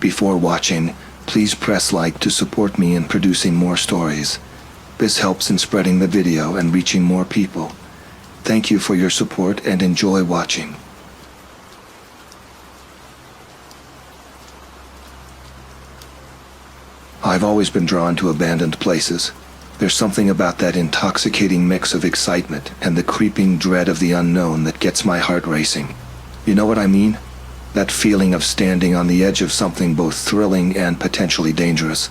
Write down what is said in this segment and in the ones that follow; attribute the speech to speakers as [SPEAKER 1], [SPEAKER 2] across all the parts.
[SPEAKER 1] Before watching, please press like to support me in producing more stories. This helps in spreading the video and reaching more people. Thank you for your support and enjoy watching. I've always been drawn to abandoned places. There's something about that intoxicating mix of excitement and the creeping dread of the unknown that gets my heart racing. You know what I mean? That feeling of standing on the edge of something both thrilling and potentially dangerous.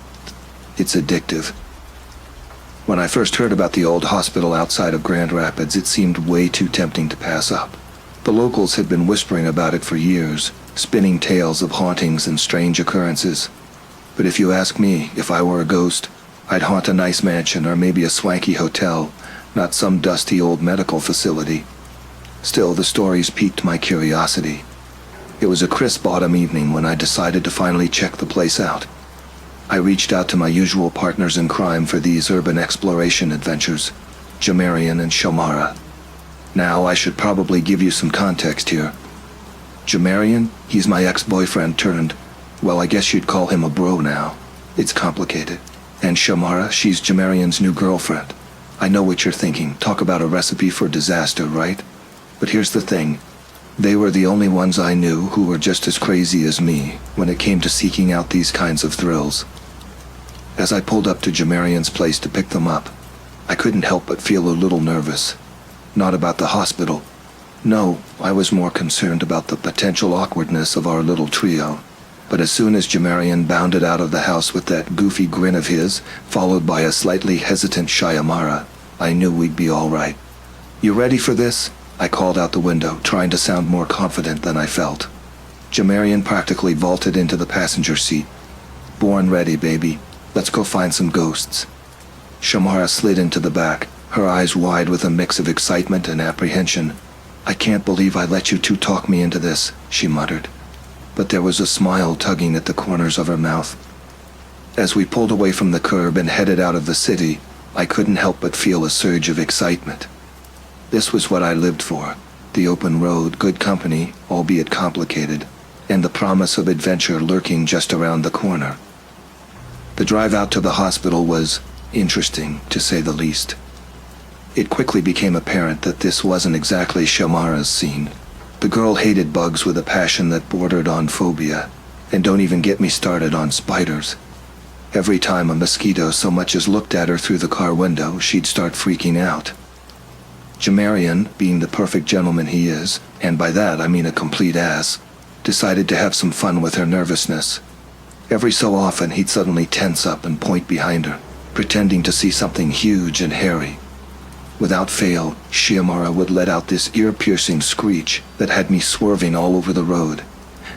[SPEAKER 1] It's addictive. When I first heard about the old hospital outside of Grand Rapids, it seemed way too tempting to pass up. The locals had been whispering about it for years, spinning tales of hauntings and strange occurrences. But if you ask me, if I were a ghost, I'd haunt a nice mansion or maybe a swanky hotel, not some dusty old medical facility. Still, the stories piqued my curiosity. It was a crisp autumn evening when I decided to finally check the place out. I reached out to my usual partners in crime for these urban exploration adventures, Jamarian and Shamara. Now, I should probably give you some context here. Jamarian, he's my ex-boyfriend turned, well, I guess you'd call him a bro now. It's complicated. And Shamara, she's Jamarian's new girlfriend. I know what you're thinking. Talk about a recipe for disaster, right? But here's the thing. They were the only ones I knew who were just as crazy as me when it came to seeking out these kinds of thrills. As I pulled up to Jamarian's place to pick them up, I couldn't help but feel a little nervous. Not about the hospital. No, I was more concerned about the potential awkwardness of our little trio. But as soon as Jamarian bounded out of the house with that goofy grin of his, followed by a slightly hesitant Shyamara, I knew we'd be all right. You ready for this? I called out the window, trying to sound more confident than I felt. Jamarian practically vaulted into the passenger seat. Born ready, baby. Let's go find some ghosts. Shamara slid into the back, her eyes wide with a mix of excitement and apprehension. I can't believe I let you two talk me into this, she muttered. But there was a smile tugging at the corners of her mouth. As we pulled away from the curb and headed out of the city, I couldn't help but feel a surge of excitement. This was what I lived for, the open road, good company, albeit complicated, and the promise of adventure lurking just around the corner. The drive out to the hospital was interesting, to say the least. It quickly became apparent that this wasn't exactly Shamara's scene. The girl hated bugs with a passion that bordered on phobia, and don't even get me started on spiders. Every time a mosquito so much as looked at her through the car window, she'd start freaking out. Jamarian, being the perfect gentleman he is, and by that I mean a complete ass, decided to have some fun with her nervousness. Every so often he'd suddenly tense up and point behind her, pretending to see something huge and hairy. Without fail, Shyamara would let out this ear-piercing screech that had me swerving all over the road.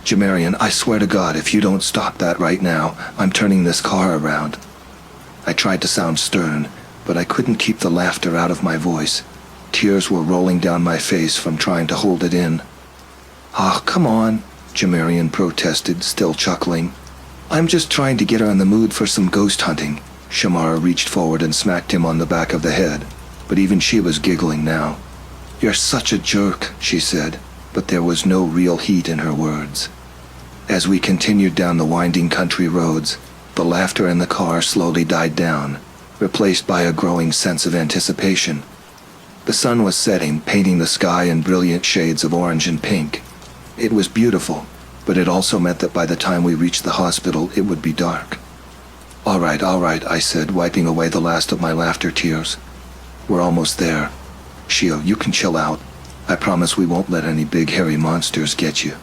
[SPEAKER 1] Jamarian, I swear to God, if you don't stop that right now, I'm turning this car around. I tried to sound stern, but I couldn't keep the laughter out of my voice. Tears were rolling down my face from trying to hold it in. Ah, come on, Jamarian protested, still chuckling. I'm just trying to get her in the mood for some ghost hunting. Shamara reached forward and smacked him on the back of the head. But even she was giggling now. You're such a jerk, she said, but there was no real heat in her words. As we continued down the winding country roads, the laughter in the car slowly died down, replaced by a growing sense of anticipation. The sun was setting, painting the sky in brilliant shades of orange and pink. It was beautiful, but it also meant that by the time we reached the hospital, it would be dark. All right, I said, wiping away the last of my laughter tears. We're almost there. Shio, you can chill out. I promise we won't let any big hairy monsters get you.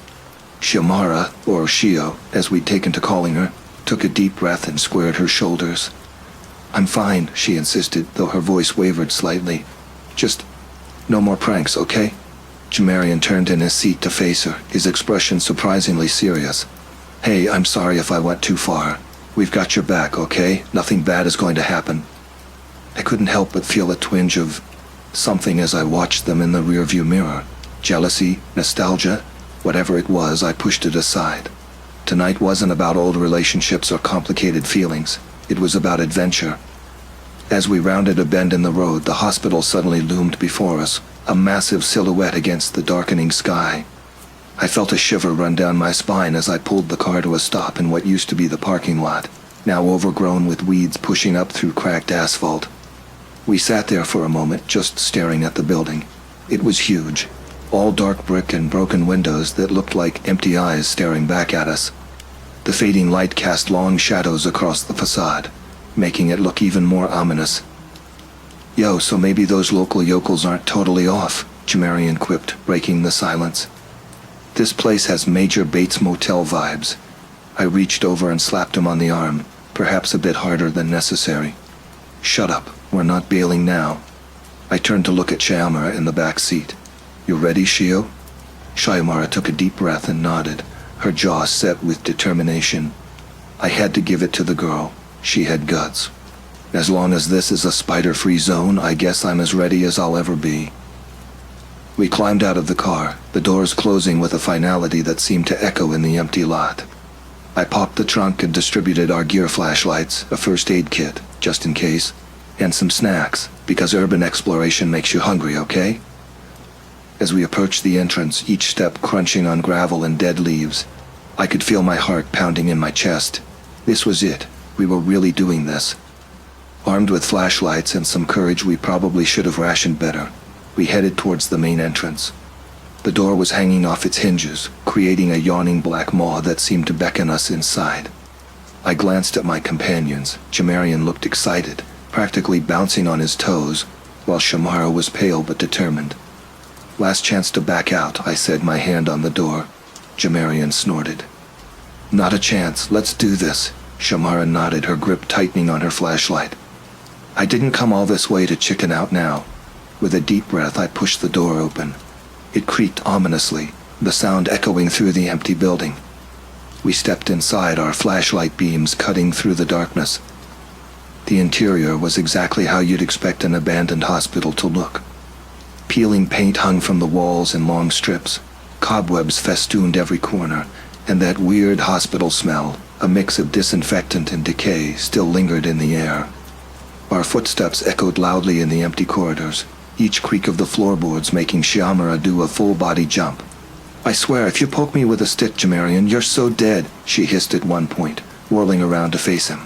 [SPEAKER 1] Shamara, or Shio, as we'd taken to calling her, took a deep breath and squared her shoulders. I'm fine, she insisted, though her voice wavered slightly. Just no more pranks, okay? Jamarian turned in his seat to face her, his expression surprisingly serious. Hey, I'm sorry if I went too far. We've got your back, okay? Nothing bad is going to happen. I couldn't help but feel a twinge of something as I watched them in the rearview mirror. Jealousy, nostalgia, whatever it was, I pushed it aside. Tonight wasn't about old relationships or complicated feelings. It was about adventure. As we rounded a bend in the road, the hospital suddenly loomed before us, a massive silhouette against the darkening sky. I felt a shiver run down my spine as I pulled the car to a stop in what used to be the parking lot, now overgrown with weeds pushing up through cracked asphalt. We sat there for a moment, just staring at the building. It was huge, all dark brick and broken windows that looked like empty eyes staring back at us. The fading light cast long shadows across the facade, making it look even more ominous. "Yo, so maybe those local yokels aren't totally off," Jamarian quipped, breaking the silence. "This place has major Bates Motel vibes." I reached over and slapped him on the arm, perhaps a bit harder than necessary. "Shut up, we're not bailing now." I turned to look at Shyamara in the back seat. "You ready, Shio?" Shyamara took a deep breath and nodded, her jaw set with determination. I had to give it to the girl. She had guts. As long as this is a spider-free zone, I guess I'm as ready as I'll ever be. We climbed out of the car, the doors closing with a finality that seemed to echo in the empty lot. I popped the trunk and distributed our gear flashlights, a first aid kit, just in case, and some snacks, because urban exploration makes you hungry, okay? As we approached the entrance, each step crunching on gravel and dead leaves, I could feel my heart pounding in my chest. This was it. We were really doing this. Armed with flashlights and some courage we probably should have rationed better, we headed towards the main entrance. The door was hanging off its hinges, creating a yawning black maw that seemed to beckon us inside. I glanced at my companions. Jamarian looked excited, practically bouncing on his toes, while Shyamara was pale but determined. "Last chance to back out," I said, my hand on the door. Jamarian snorted. "Not a chance. Let's do this." Shyamara nodded, her grip tightening on her flashlight. I didn't come all this way to chicken out now. With a deep breath, I pushed the door open. It creaked ominously, the sound echoing through the empty building. We stepped inside, our flashlight beams cutting through the darkness. The interior was exactly how you'd expect an abandoned hospital to look. Peeling paint hung from the walls in long strips, cobwebs festooned every corner, and that weird hospital smell, a mix of disinfectant and decay, still lingered in the air. Our footsteps echoed loudly in the empty corridors, each creak of the floorboards making Shyamara do a full-body jump. "I swear, if you poke me with a stick, Jamarian, you're so dead," she hissed at one point, whirling around to face him.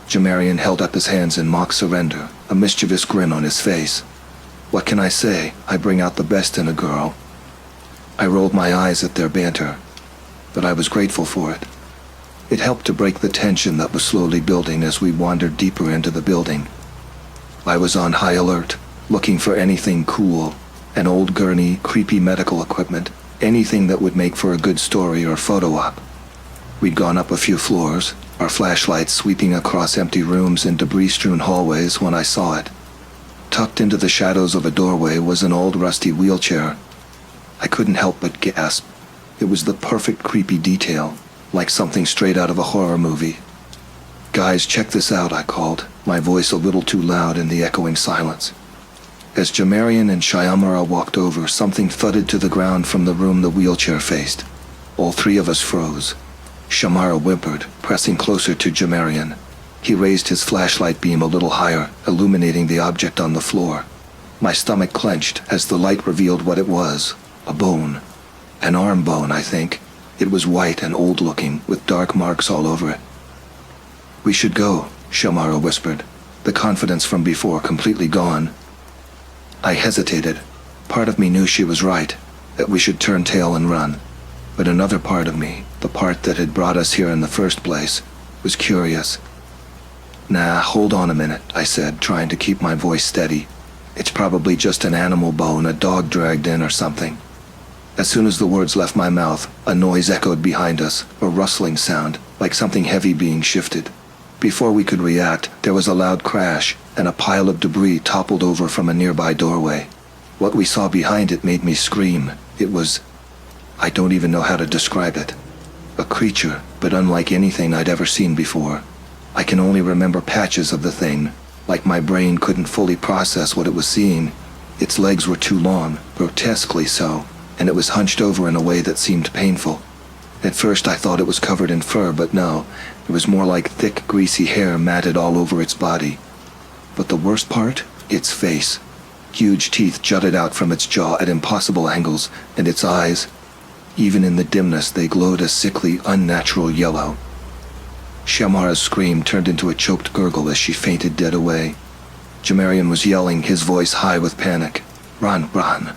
[SPEAKER 1] Jamarian held up his hands in mock surrender, a mischievous grin on his face. What can I say? I bring out the best in a girl. I rolled my eyes at their banter, but I was grateful for it. It helped to break the tension that was slowly building as we wandered deeper into the building. I was on high alert, looking for anything cool, an old gurney, creepy medical equipment, anything that would make for a good story or photo op. We'd gone up a few floors, our flashlights sweeping across empty rooms and debris-strewn hallways when I saw it. Tucked into the shadows of a doorway was an old rusty wheelchair. I couldn't help but gasp. It was the perfect creepy detail, like something straight out of a horror movie. "Guys, check this out," I called, my voice a little too loud in the echoing silence. As Jamarian and Shyamara walked over, something thudded to the ground from the room the wheelchair faced. All three of us froze. Shyamara whimpered, pressing closer to Jamarian. He raised his flashlight beam a little higher, illuminating the object on the floor. My stomach clenched as the light revealed what it was. A bone. An arm bone, I think. It was white and old-looking, with dark marks all over it. "We should go," Shyamara whispered, the confidence from before completely gone. I hesitated. Part of me knew she was right, that we should turn tail and run. But another part of me, the part that had brought us here in the first place, was curious. "Nah, hold on a minute," I said, trying to keep my voice steady. "It's probably just an animal bone a dog dragged in or something." As soon as the words left my mouth, a noise echoed behind us, a rustling sound, like something heavy being shifted. Before we could react, there was a loud crash, and a pile of debris toppled over from a nearby doorway. What we saw behind it made me scream. It was... I don't even know how to describe it. A creature, but unlike anything I'd ever seen before. I can only remember patches of the thing, like my brain couldn't fully process what it was seeing. Its legs were too long, grotesquely so, and it was hunched over in a way that seemed painful. At first I thought it was covered in fur, but no, it was more like thick, greasy hair matted all over its body. But the worst part? Its face. Huge teeth jutted out from its jaw at impossible angles, and its eyes... Even in the dimness, they glowed a sickly, unnatural yellow. Shamara's scream turned into a choked gurgle as she fainted dead away. Jamarian was yelling, his voice high with panic. Run, run.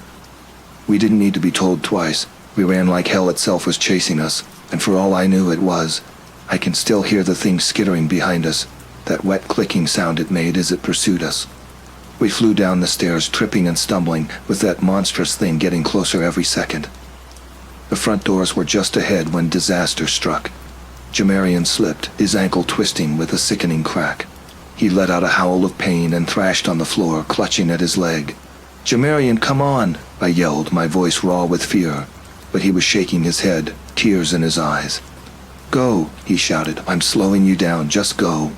[SPEAKER 1] We didn't need to be told twice. We ran like hell itself was chasing us, and for all I knew it was. I can still hear the thing skittering behind us, that wet clicking sound it made as it pursued us. We flew down the stairs, tripping and stumbling, with that monstrous thing getting closer every second. The front doors were just ahead when disaster struck. Jamarian slipped, his ankle twisting with a sickening crack. He let out a howl of pain and thrashed on the floor, clutching at his leg. "Jamarian, come on!" I yelled, my voice raw with fear. But he was shaking his head, tears in his eyes. "Go," he shouted. "I'm slowing you down. Just go."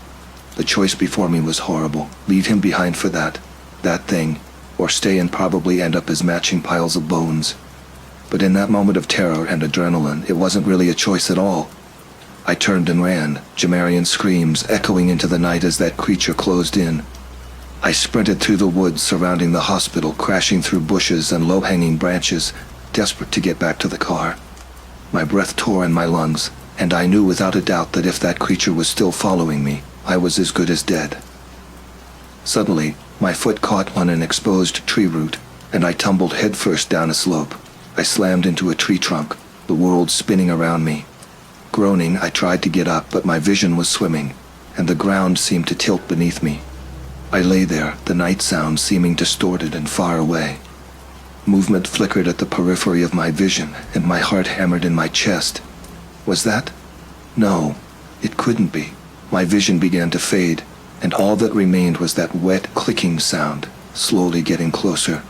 [SPEAKER 1] The choice before me was horrible. Leave him behind for that thing, or stay and probably end up as matching piles of bones. But in that moment of terror and adrenaline, it wasn't really a choice at all. I turned and ran, Jamarian's screams echoing into the night as that creature closed in. I sprinted through the woods surrounding the hospital, crashing through bushes and low-hanging branches, desperate to get back to the car. My breath tore in my lungs, and I knew without a doubt that if that creature was still following me, I was as good as dead. Suddenly, my foot caught on an exposed tree root, and I tumbled headfirst down a slope. I slammed into a tree trunk, the world spinning around me. Groaning, I tried to get up, but my vision was swimming, and the ground seemed to tilt beneath me. I lay there, the night sound seeming distorted and far away. Movement flickered at the periphery of my vision, and my heart hammered in my chest. Was that? No, it couldn't be. My vision began to fade, and all that remained was that wet, clicking sound, slowly getting closer.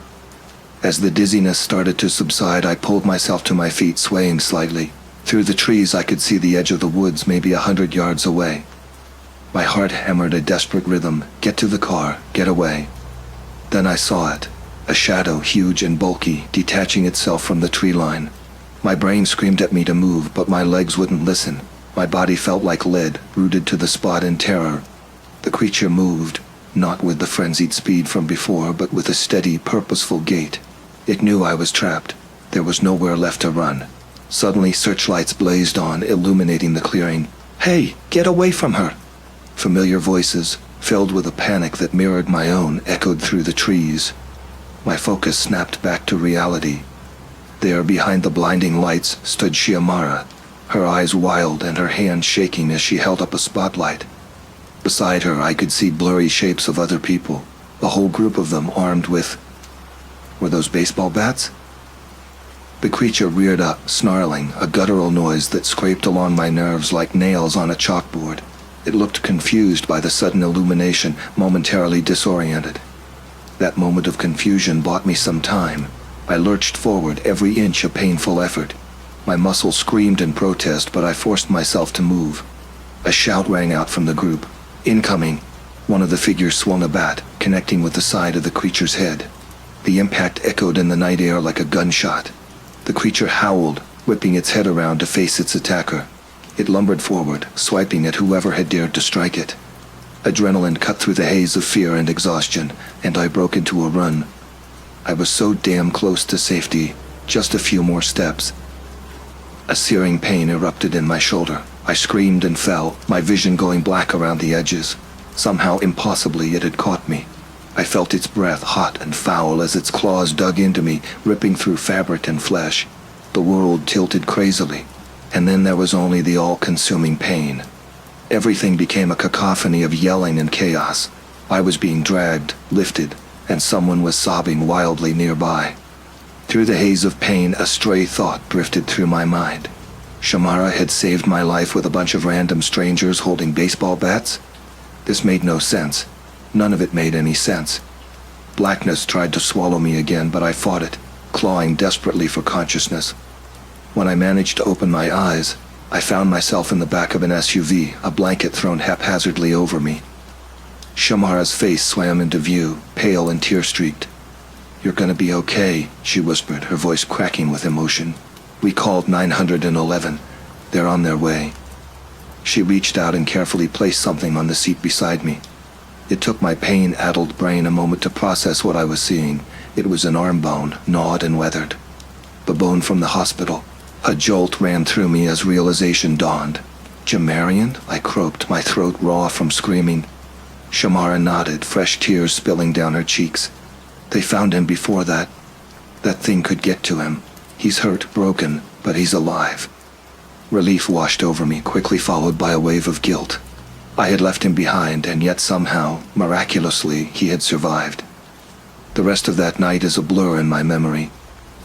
[SPEAKER 1] As the dizziness started to subside, I pulled myself to my feet, swaying slightly. Through the trees, I could see the edge of the woods maybe 100 yards away. My heart hammered a desperate rhythm. Get to the car, get away. Then I saw it, a shadow huge and bulky, detaching itself from the tree line. My brain screamed at me to move, but my legs wouldn't listen. My body felt like lead, rooted to the spot in terror. The creature moved, not with the frenzied speed from before, but with a steady, purposeful gait. It knew I was trapped. There was nowhere left to run. Suddenly, searchlights blazed on, illuminating the clearing. "Hey, get away from her!" Familiar voices, filled with a panic that mirrored my own, echoed through the trees. My focus snapped back to reality. There, behind the blinding lights, stood Shiamara, her eyes wild and her hand shaking as she held up a spotlight. Beside her, I could see blurry shapes of other people, a whole group of them armed with... Were those baseball bats? The creature reared up, snarling, a guttural noise that scraped along my nerves like nails on a chalkboard. It looked confused by the sudden illumination, momentarily disoriented. That moment of confusion bought me some time. I lurched forward, every inch a painful effort. My muscles screamed in protest, but I forced myself to move. A shout rang out from the group. "Incoming!" One of the figures swung a bat, connecting with the side of the creature's head. The impact echoed in the night air like a gunshot. The creature howled, whipping its head around to face its attacker. It lumbered forward, swiping at whoever had dared to strike it. Adrenaline cut through the haze of fear and exhaustion, and I broke into a run. I was so damn close to safety, just a few more steps. A searing pain erupted in my shoulder. I screamed and fell, my vision going black around the edges. Somehow, impossibly, it had caught me. I felt its breath hot and foul as its claws dug into me, ripping through fabric and flesh. The world tilted crazily, and then there was only the all-consuming pain. Everything became a cacophony of yelling and chaos. I was being dragged, lifted, and someone was sobbing wildly nearby. Through the haze of pain, a stray thought drifted through my mind. Shamara had saved my life with a bunch of random strangers holding baseball bats? This made no sense. None of it made any sense. Blackness tried to swallow me again, but I fought it, clawing desperately for consciousness. When I managed to open my eyes, I found myself in the back of an SUV, a blanket thrown haphazardly over me. Shamara's face swam into view, pale and tear-streaked. "You're gonna be okay," she whispered, her voice cracking with emotion. "We called 911. They're on their way." She reached out and carefully placed something on the seat beside me. It took my pain-addled brain a moment to process what I was seeing. It was an arm bone, gnawed and weathered. The bone from the hospital, A jolt ran through me as realization dawned. Jamarian? I croaked, my throat raw from screaming. Shamara nodded, fresh tears spilling down her cheeks. They found him before that thing could get to him. He's hurt, broken, but he's alive. Relief washed over me, quickly followed by a wave of guilt. I had left him behind, and yet somehow, miraculously, he had survived. The rest of that night is a blur in my memory.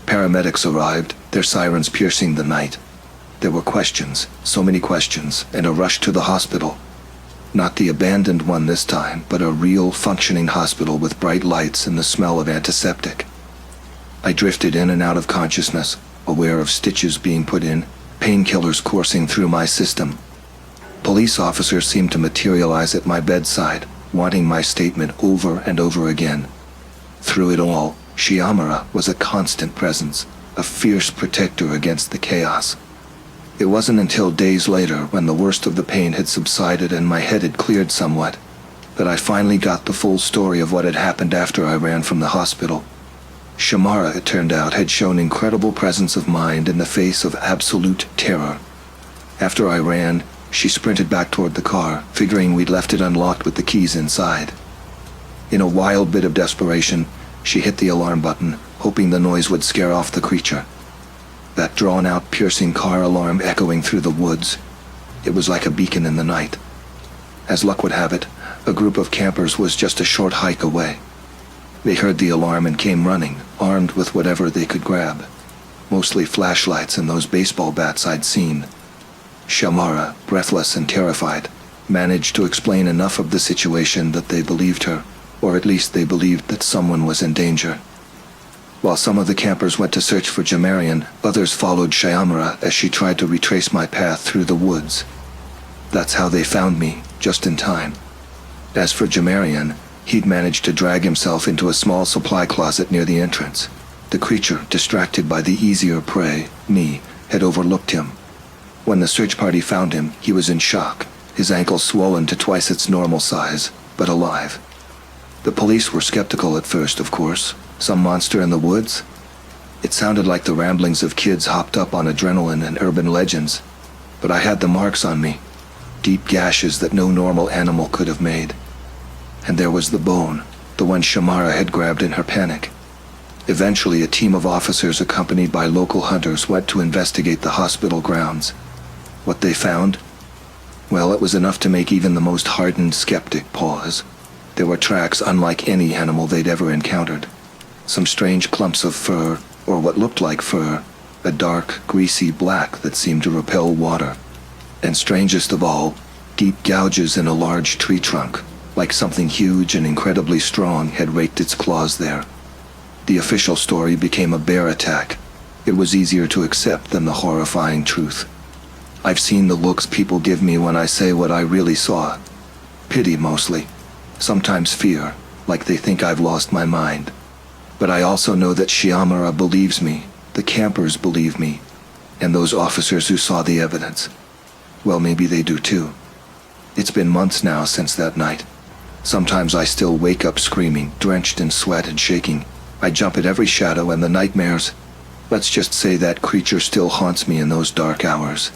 [SPEAKER 1] Paramedics arrived, their sirens piercing the night. There were questions, so many questions, and a rush to the hospital. Not the abandoned one this time, but a real, functioning hospital with bright lights and the smell of antiseptic. I drifted in and out of consciousness, aware of stitches being put in, painkillers coursing through my system. Police officers seemed to materialize at my bedside, wanting my statement over and over again. Through it all, Shyamara was a constant presence, a fierce protector against the chaos. It wasn't until days later, when the worst of the pain had subsided and my head had cleared somewhat, that I finally got the full story of what had happened after I ran from the hospital. Shamara, it turned out, had shown incredible presence of mind in the face of absolute terror. After I ran, she sprinted back toward the car, figuring we'd left it unlocked with the keys inside. In a wild bit of desperation, she hit the alarm button, hoping the noise would scare off the creature. That drawn-out, piercing car alarm echoing through the woods. It was like a beacon in the night. As luck would have it, a group of campers was just a short hike away. They heard the alarm and came running, armed with whatever they could grab. Mostly flashlights and those baseball bats I'd seen. Shamara, breathless and terrified, managed to explain enough of the situation that they believed her, or at least they believed that someone was in danger. While some of the campers went to search for Jamarian, others followed Shyamara as she tried to retrace my path through the woods. That's how they found me, just in time. As for Jamarian, he'd managed to drag himself into a small supply closet near the entrance. The creature, distracted by the easier prey, me, had overlooked him. When the search party found him, he was in shock, his ankle swollen to twice its normal size, but alive. The police were skeptical at first, of course. Some monster in the woods? It sounded like the ramblings of kids hopped up on adrenaline and urban legends. But I had the marks on me, deep gashes that no normal animal could have made. And there was the bone, the one Shamara had grabbed in her panic. Eventually, a team of officers accompanied by local hunters went to investigate the hospital grounds. What they found? Well, it was enough to make even the most hardened skeptic pause. There were tracks unlike any animal they'd ever encountered. Some strange clumps of fur, or what looked like fur, a dark, greasy black that seemed to repel water. And strangest of all, deep gouges in a large tree trunk, like something huge and incredibly strong had raked its claws there. The official story became a bear attack. It was easier to accept than the horrifying truth. I've seen the looks people give me when I say what I really saw. Pity mostly. Sometimes fear, like they think I've lost my mind. But I also know that Shyamara believes me, the campers believe me, and those officers who saw the evidence. Well, maybe they do too. It's been months now since that night. Sometimes I still wake up screaming, drenched in sweat and shaking. I jump at every shadow and the nightmares. Let's just say that creature still haunts me in those dark hours.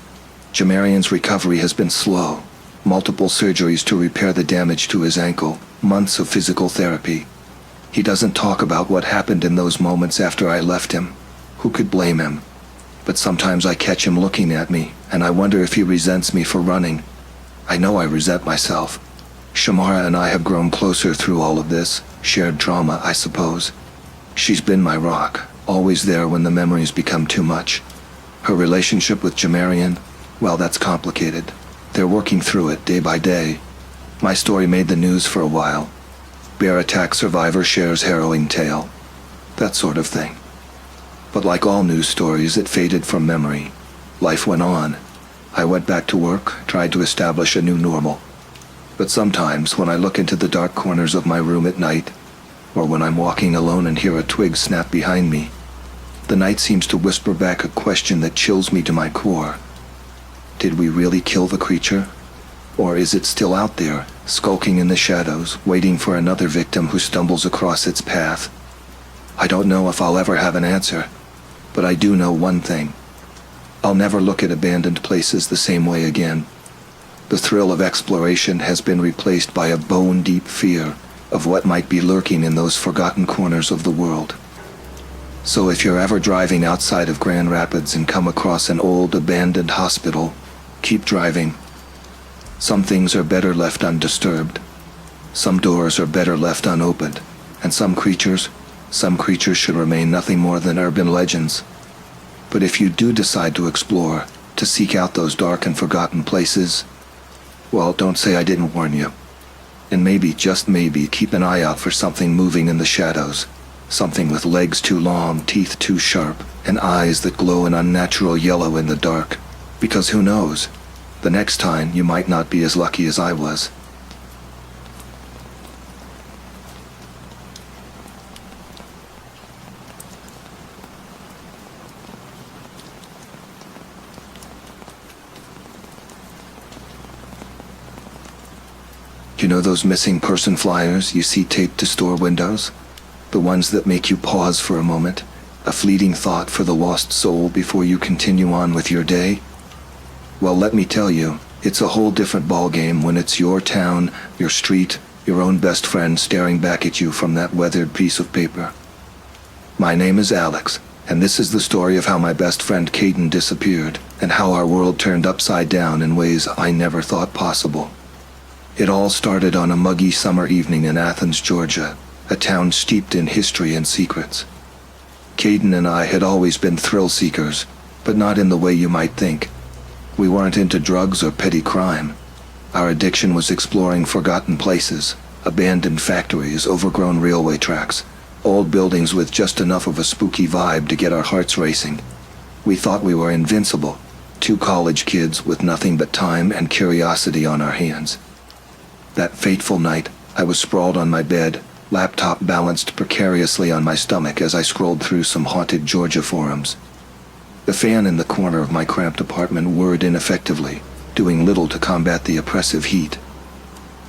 [SPEAKER 1] Jamarian's recovery has been slow. Multiple surgeries to repair the damage to his ankle, months of physical therapy. He doesn't talk about what happened in those moments after I left him. Who could blame him? But sometimes I catch him looking at me, and I wonder if he resents me for running. I know I resent myself. Shamara and I have grown closer through all of this, shared trauma, I suppose. She's been my rock, always there when the memories become too much. Her relationship with Jamarian, well, that's complicated. They're working through it day by day. My story made the news for a while. Bear attack survivor shares harrowing tale. That sort of thing. But like all news stories, it faded from memory. Life went on. I went back to work, tried to establish a new normal. But sometimes, when I look into the dark corners of my room at night, or when I'm walking alone and hear a twig snap behind me, the night seems to whisper back a question that chills me to my core. Did we really kill the creature? Or is it still out there, skulking in the shadows, waiting for another victim who stumbles across its path? I don't know if I'll ever have an answer, but I do know one thing. I'll never look at abandoned places the same way again. The thrill of exploration has been replaced by a bone-deep fear of what might be lurking in those forgotten corners of the world. So if you're ever driving outside of Grand Rapids and come across an old abandoned hospital, keep driving. Some things are better left undisturbed. Some doors are better left unopened, and some creatures should remain nothing more than urban legends. But if you do decide to explore, to seek out those dark and forgotten places, well, don't say I didn't warn you. And maybe, just maybe, keep an eye out for something moving in the shadows. Something with legs too long, teeth too sharp, and eyes that glow an unnatural yellow in the dark. Because who knows? The next time you might not be as lucky as I was. You know those missing person flyers you see taped to store windows? The ones that make you pause for a moment, a fleeting thought for the lost soul before you continue on with your day? Well, let me tell you, it's a whole different ballgame when it's your town, your street, your own best friend staring back at you from that weathered piece of paper. My name is Alex, and this is the story of how my best friend Caden disappeared, and how our world turned upside down in ways I never thought possible. It all started on a muggy summer evening in Athens, Georgia, a town steeped in history and secrets. Caden and I had always been thrill seekers, but not in the way you might think. We weren't into drugs or petty crime. Our addiction was exploring forgotten places, abandoned factories, overgrown railway tracks, old buildings with just enough of a spooky vibe to get our hearts racing. We thought we were invincible, two college kids with nothing but time and curiosity on our hands. That fateful night, I was sprawled on my bed, laptop balanced precariously on my stomach as I scrolled through some haunted Georgia forums. The fan in the corner of my cramped apartment whirred ineffectively, doing little to combat the oppressive heat.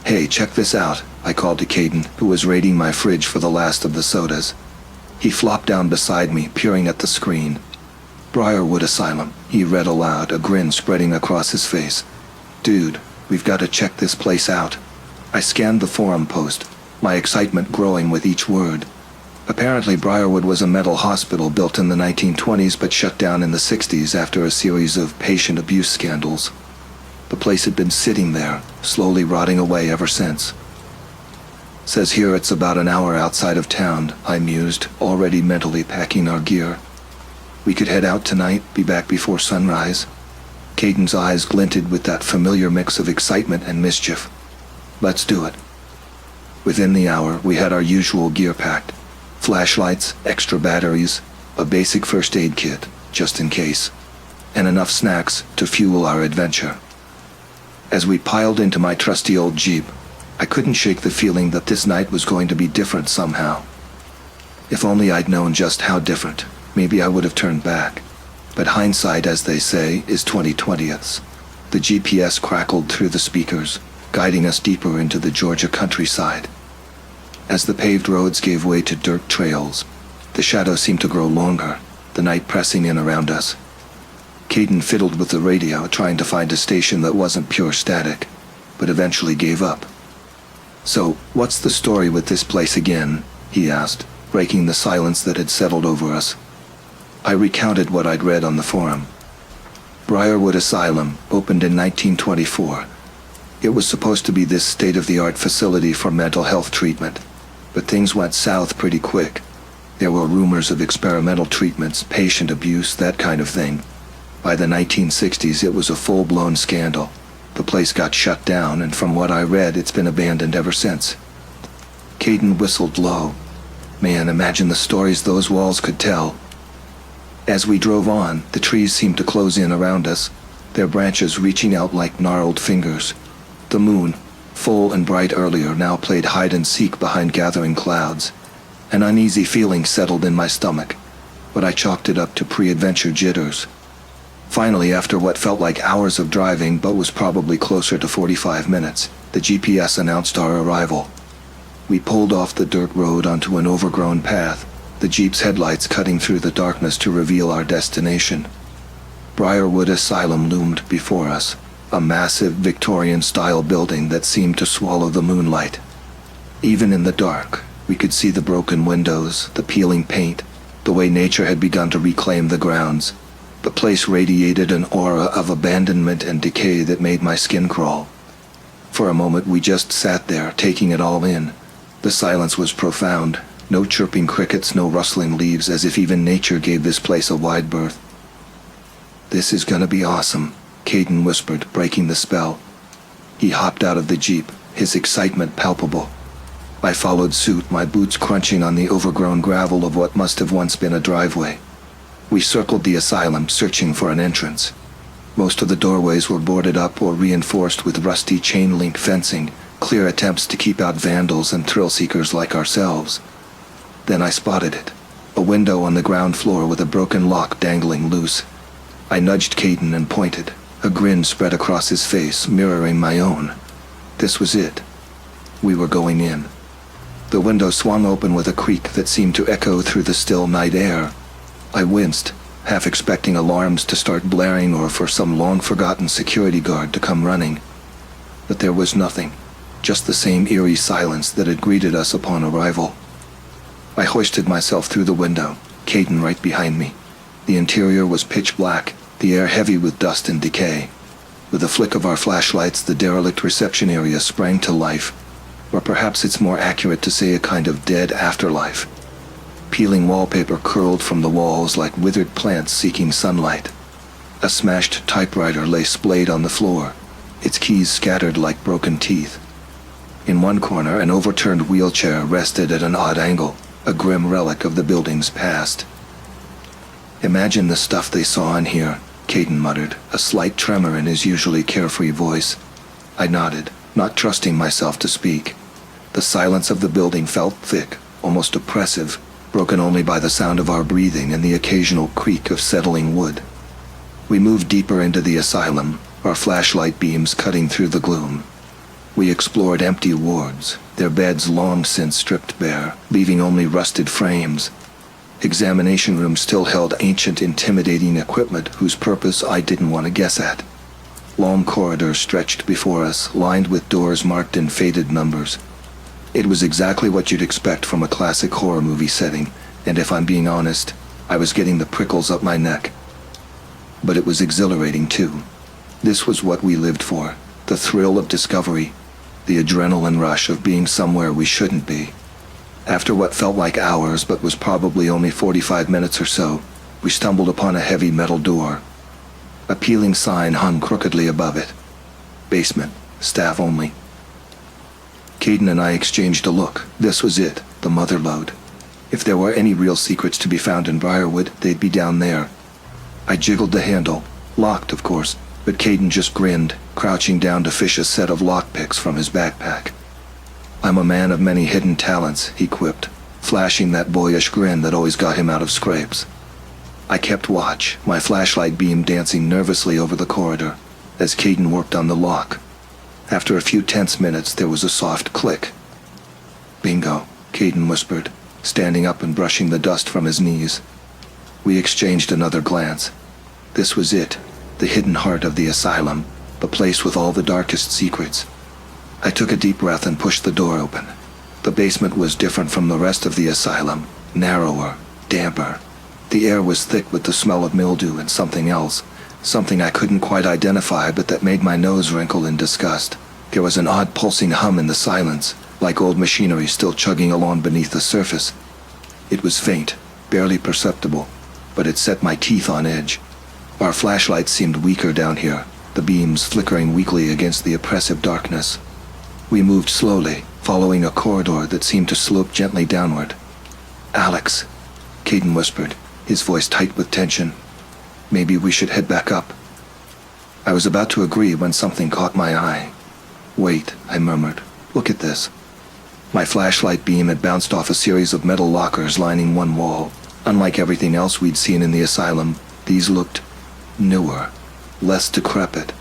[SPEAKER 1] "Hey, check this out," I called to Caden, who was raiding my fridge for the last of the sodas. He flopped down beside me, peering at the screen. "Briarwood Asylum," he read aloud, a grin spreading across his face. "Dude, we've got to check this place out." I scanned the forum post, my excitement growing with each word. Apparently Briarwood was a mental hospital built in the 1920s but shut down in the 60s after a series of patient abuse scandals. The place had been sitting there, slowly rotting away ever since. "Says here it's about an hour outside of town," I mused, already mentally packing our gear. "We could head out tonight, be back before sunrise." Caden's eyes glinted with that familiar mix of excitement and mischief. "Let's do it." Within the hour, we had our usual gear packed. Flashlights, extra batteries, a basic first aid kit, just in case, and enough snacks to fuel our adventure. As we piled into my trusty old Jeep, I couldn't shake the feeling that this night was going to be different somehow. If only I'd known just how different, maybe I would have turned back. But hindsight, as they say, is 20/20ths. The GPS crackled through the speakers, guiding us deeper into the Georgia countryside. As the paved roads gave way to dirt trails, the shadows seemed to grow longer, the night pressing in around us. Caden fiddled with the radio, trying to find a station that wasn't pure static, but eventually gave up. "So, what's the story with this place again?" he asked, breaking the silence that had settled over us. I recounted what I'd read on the forum. Briarwood Asylum opened in 1924. It was supposed to be this state-of-the-art facility for mental health treatment, but things went south pretty quick. There were rumors of experimental treatments, patient abuse, that kind of thing. By the 1960s, it was a full-blown scandal. The place got shut down, and from what I read, it's been abandoned ever since. Caden whistled low. Man, imagine the stories those walls could tell. As we drove on, the trees seemed to close in around us, their branches reaching out like gnarled fingers. The moon, full and bright earlier, now played hide-and-seek behind gathering clouds. An uneasy feeling settled in my stomach, but I chalked it up to pre-adventure jitters. Finally, after what felt like hours of driving but was probably closer to 45 minutes, the GPS announced our arrival. We pulled off the dirt road onto an overgrown path, the Jeep's headlights cutting through the darkness to reveal our destination. Briarwood Asylum loomed before us, a massive Victorian-style building that seemed to swallow the moonlight. Even in the dark, we could see the broken windows, the peeling paint, the way nature had begun to reclaim the grounds. The place radiated an aura of abandonment and decay that made my skin crawl. For a moment we just sat there, taking it all in. The silence was profound. No chirping crickets, no rustling leaves, as if even nature gave this place a wide berth. "This is gonna be awesome," Caden whispered, breaking the spell. He hopped out of the jeep, his excitement palpable. I followed suit, my boots crunching on the overgrown gravel of what must have once been a driveway. We circled the asylum, searching for an entrance. Most of the doorways were boarded up or reinforced with rusty chain-link fencing, clear attempts to keep out vandals and thrill-seekers like ourselves. Then I spotted it, a window on the ground floor with a broken lock dangling loose. I nudged Caden and pointed. A grin spread across his face, mirroring my own. This was it. We were going in. The window swung open with a creak that seemed to echo through the still night air. I winced, half expecting alarms to start blaring or for some long-forgotten security guard to come running. But there was nothing, just the same eerie silence that had greeted us upon arrival. I hoisted myself through the window, Caden right behind me. The interior was pitch black, the air heavy with dust and decay. With a flick of our flashlights, the derelict reception area sprang to life, or perhaps it's more accurate to say a kind of dead afterlife. Peeling wallpaper curled from the walls like withered plants seeking sunlight. A smashed typewriter lay splayed on the floor, its keys scattered like broken teeth. In one corner, an overturned wheelchair rested at an odd angle, a grim relic of the building's past. "Imagine the stuff they saw in here," Caden muttered, a slight tremor in his usually carefree voice. I nodded, not trusting myself to speak. The silence of the building felt thick, almost oppressive, broken only by the sound of our breathing and the occasional creak of settling wood. We moved deeper into the asylum, our flashlight beams cutting through the gloom. We explored empty wards, their beds long since stripped bare, leaving only rusted frames. Examination rooms still held ancient, intimidating equipment whose purpose I didn't want to guess at. Long corridors stretched before us, lined with doors marked in faded numbers. It was exactly what you'd expect from a classic horror movie setting, and if I'm being honest, I was getting the prickles up my neck. But it was exhilarating too. This was what we lived for, the thrill of discovery, the adrenaline rush of being somewhere we shouldn't be. After what felt like hours but was probably only 45 minutes or so, we stumbled upon a heavy metal door. A peeling sign hung crookedly above it. Basement, staff only. Caden and I exchanged a look. This was it, the mother lode. If there were any real secrets to be found in Briarwood, they'd be down there. I jiggled the handle, locked of course, but Caden just grinned, crouching down to fish a set of lockpicks from his backpack. "I'm a man of many hidden talents," he quipped, flashing that boyish grin that always got him out of scrapes. I kept watch, my flashlight beam dancing nervously over the corridor, as Caden worked on the lock. After a few tense minutes, there was a soft click. "Bingo," Caden whispered, standing up and brushing the dust from his knees. We exchanged another glance. This was it, the hidden heart of the asylum, the place with all the darkest secrets. I took a deep breath and pushed the door open. The basement was different from the rest of the asylum, narrower, damper. The air was thick with the smell of mildew and something else, something I couldn't quite identify but that made my nose wrinkle in disgust. There was an odd pulsing hum in the silence, like old machinery still chugging along beneath the surface. It was faint, barely perceptible, but it set my teeth on edge. Our flashlights seemed weaker down here, the beams flickering weakly against the oppressive darkness. We moved slowly, following a corridor that seemed to slope gently downward. "Alex," Caden whispered, his voice tight with tension. "Maybe we should head back up." I was about to agree when something caught my eye. "Wait," I murmured. "Look at this." My flashlight beam had bounced off a series of metal lockers lining one wall. Unlike everything else we'd seen in the asylum, these looked newer, less decrepit,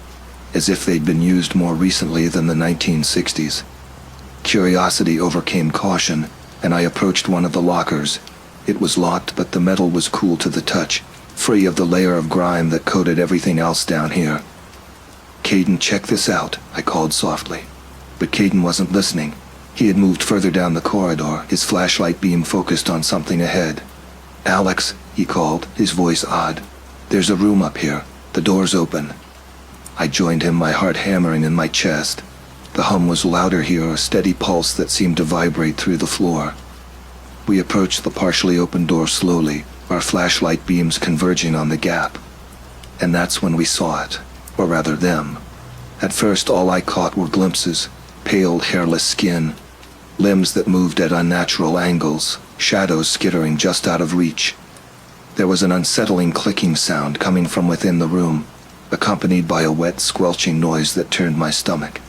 [SPEAKER 1] as if they'd been used more recently than the 1960s. Curiosity overcame caution, and I approached one of the lockers. It was locked, but the metal was cool to the touch, free of the layer of grime that coated everything else down here. "Caden, check this out," I called softly. But Caden wasn't listening. He had moved further down the corridor, his flashlight beam focused on something ahead. "Alex," he called, his voice odd. "There's a room up here. The door's open." I joined him, my heart hammering in my chest. The hum was louder here, a steady pulse that seemed to vibrate through the floor. We approached the partially open door slowly, our flashlight beams converging on the gap. And that's when we saw it, or rather them. At first all I caught were glimpses, pale, hairless skin, limbs that moved at unnatural angles, shadows skittering just out of reach. There was an unsettling clicking sound coming from within the room, accompanied by a wet, squelching noise that turned my stomach.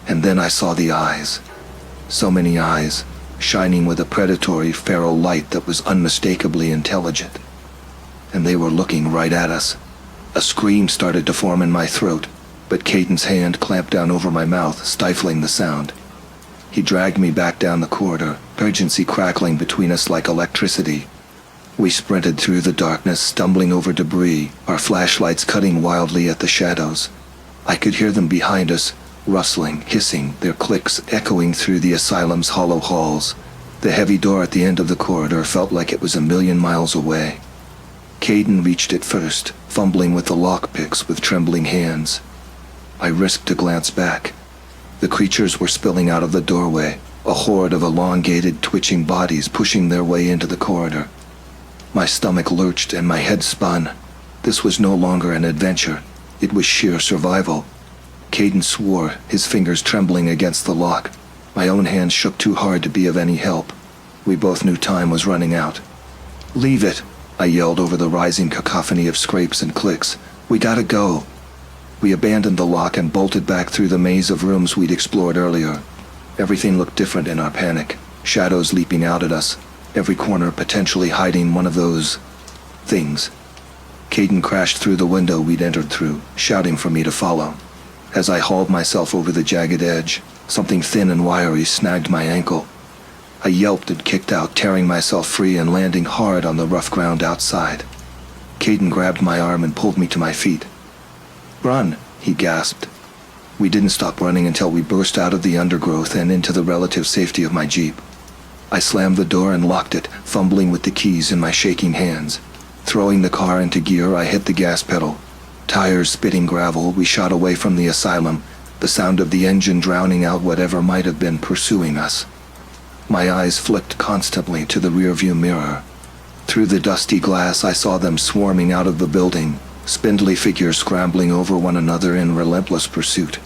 [SPEAKER 1] And then I saw the eyes. So many eyes, shining with a predatory, feral light that was unmistakably intelligent. And they were looking right at us. A scream started to form in my throat, but Caden's hand clamped down over my mouth, stifling the sound. He dragged me back down the corridor, urgency crackling between us like electricity. We sprinted through the darkness, stumbling over debris, our flashlights cutting wildly at the shadows. I could hear them behind us, rustling, hissing, their clicks echoing through the asylum's hollow halls. The heavy door at the end of the corridor felt like it was a million miles away. Caden reached it first, fumbling with the lockpicks with trembling hands. I risked a glance back. The creatures were spilling out of the doorway, a horde of elongated, twitching bodies pushing their way into the corridor. My stomach lurched and my head spun. This was no longer an adventure. It was sheer survival. Caden swore, his fingers trembling against the lock. My own hands shook too hard to be of any help. We both knew time was running out. "Leave it," I yelled over the rising cacophony of scrapes and clicks. "We gotta go." We abandoned the lock and bolted back through the maze of rooms we'd explored earlier. Everything looked different in our panic, shadows leaping out at us, every corner potentially hiding one of those things. Caden crashed through the window we'd entered through, shouting for me to follow. As I hauled myself over the jagged edge, something thin and wiry snagged my ankle. I yelped and kicked out, tearing myself free and landing hard on the rough ground outside. Caden grabbed my arm and pulled me to my feet. "Run," he gasped. We didn't stop running until we burst out of the undergrowth and into the relative safety of my Jeep. I slammed the door and locked it, fumbling with the keys in my shaking hands. Throwing the car into gear, I hit the gas pedal. Tires spitting gravel, we shot away from the asylum, the sound of the engine drowning out whatever might have been pursuing us. My eyes flicked constantly to the rearview mirror. Through the dusty glass, I saw them swarming out of the building, spindly figures scrambling over one another in relentless pursuit.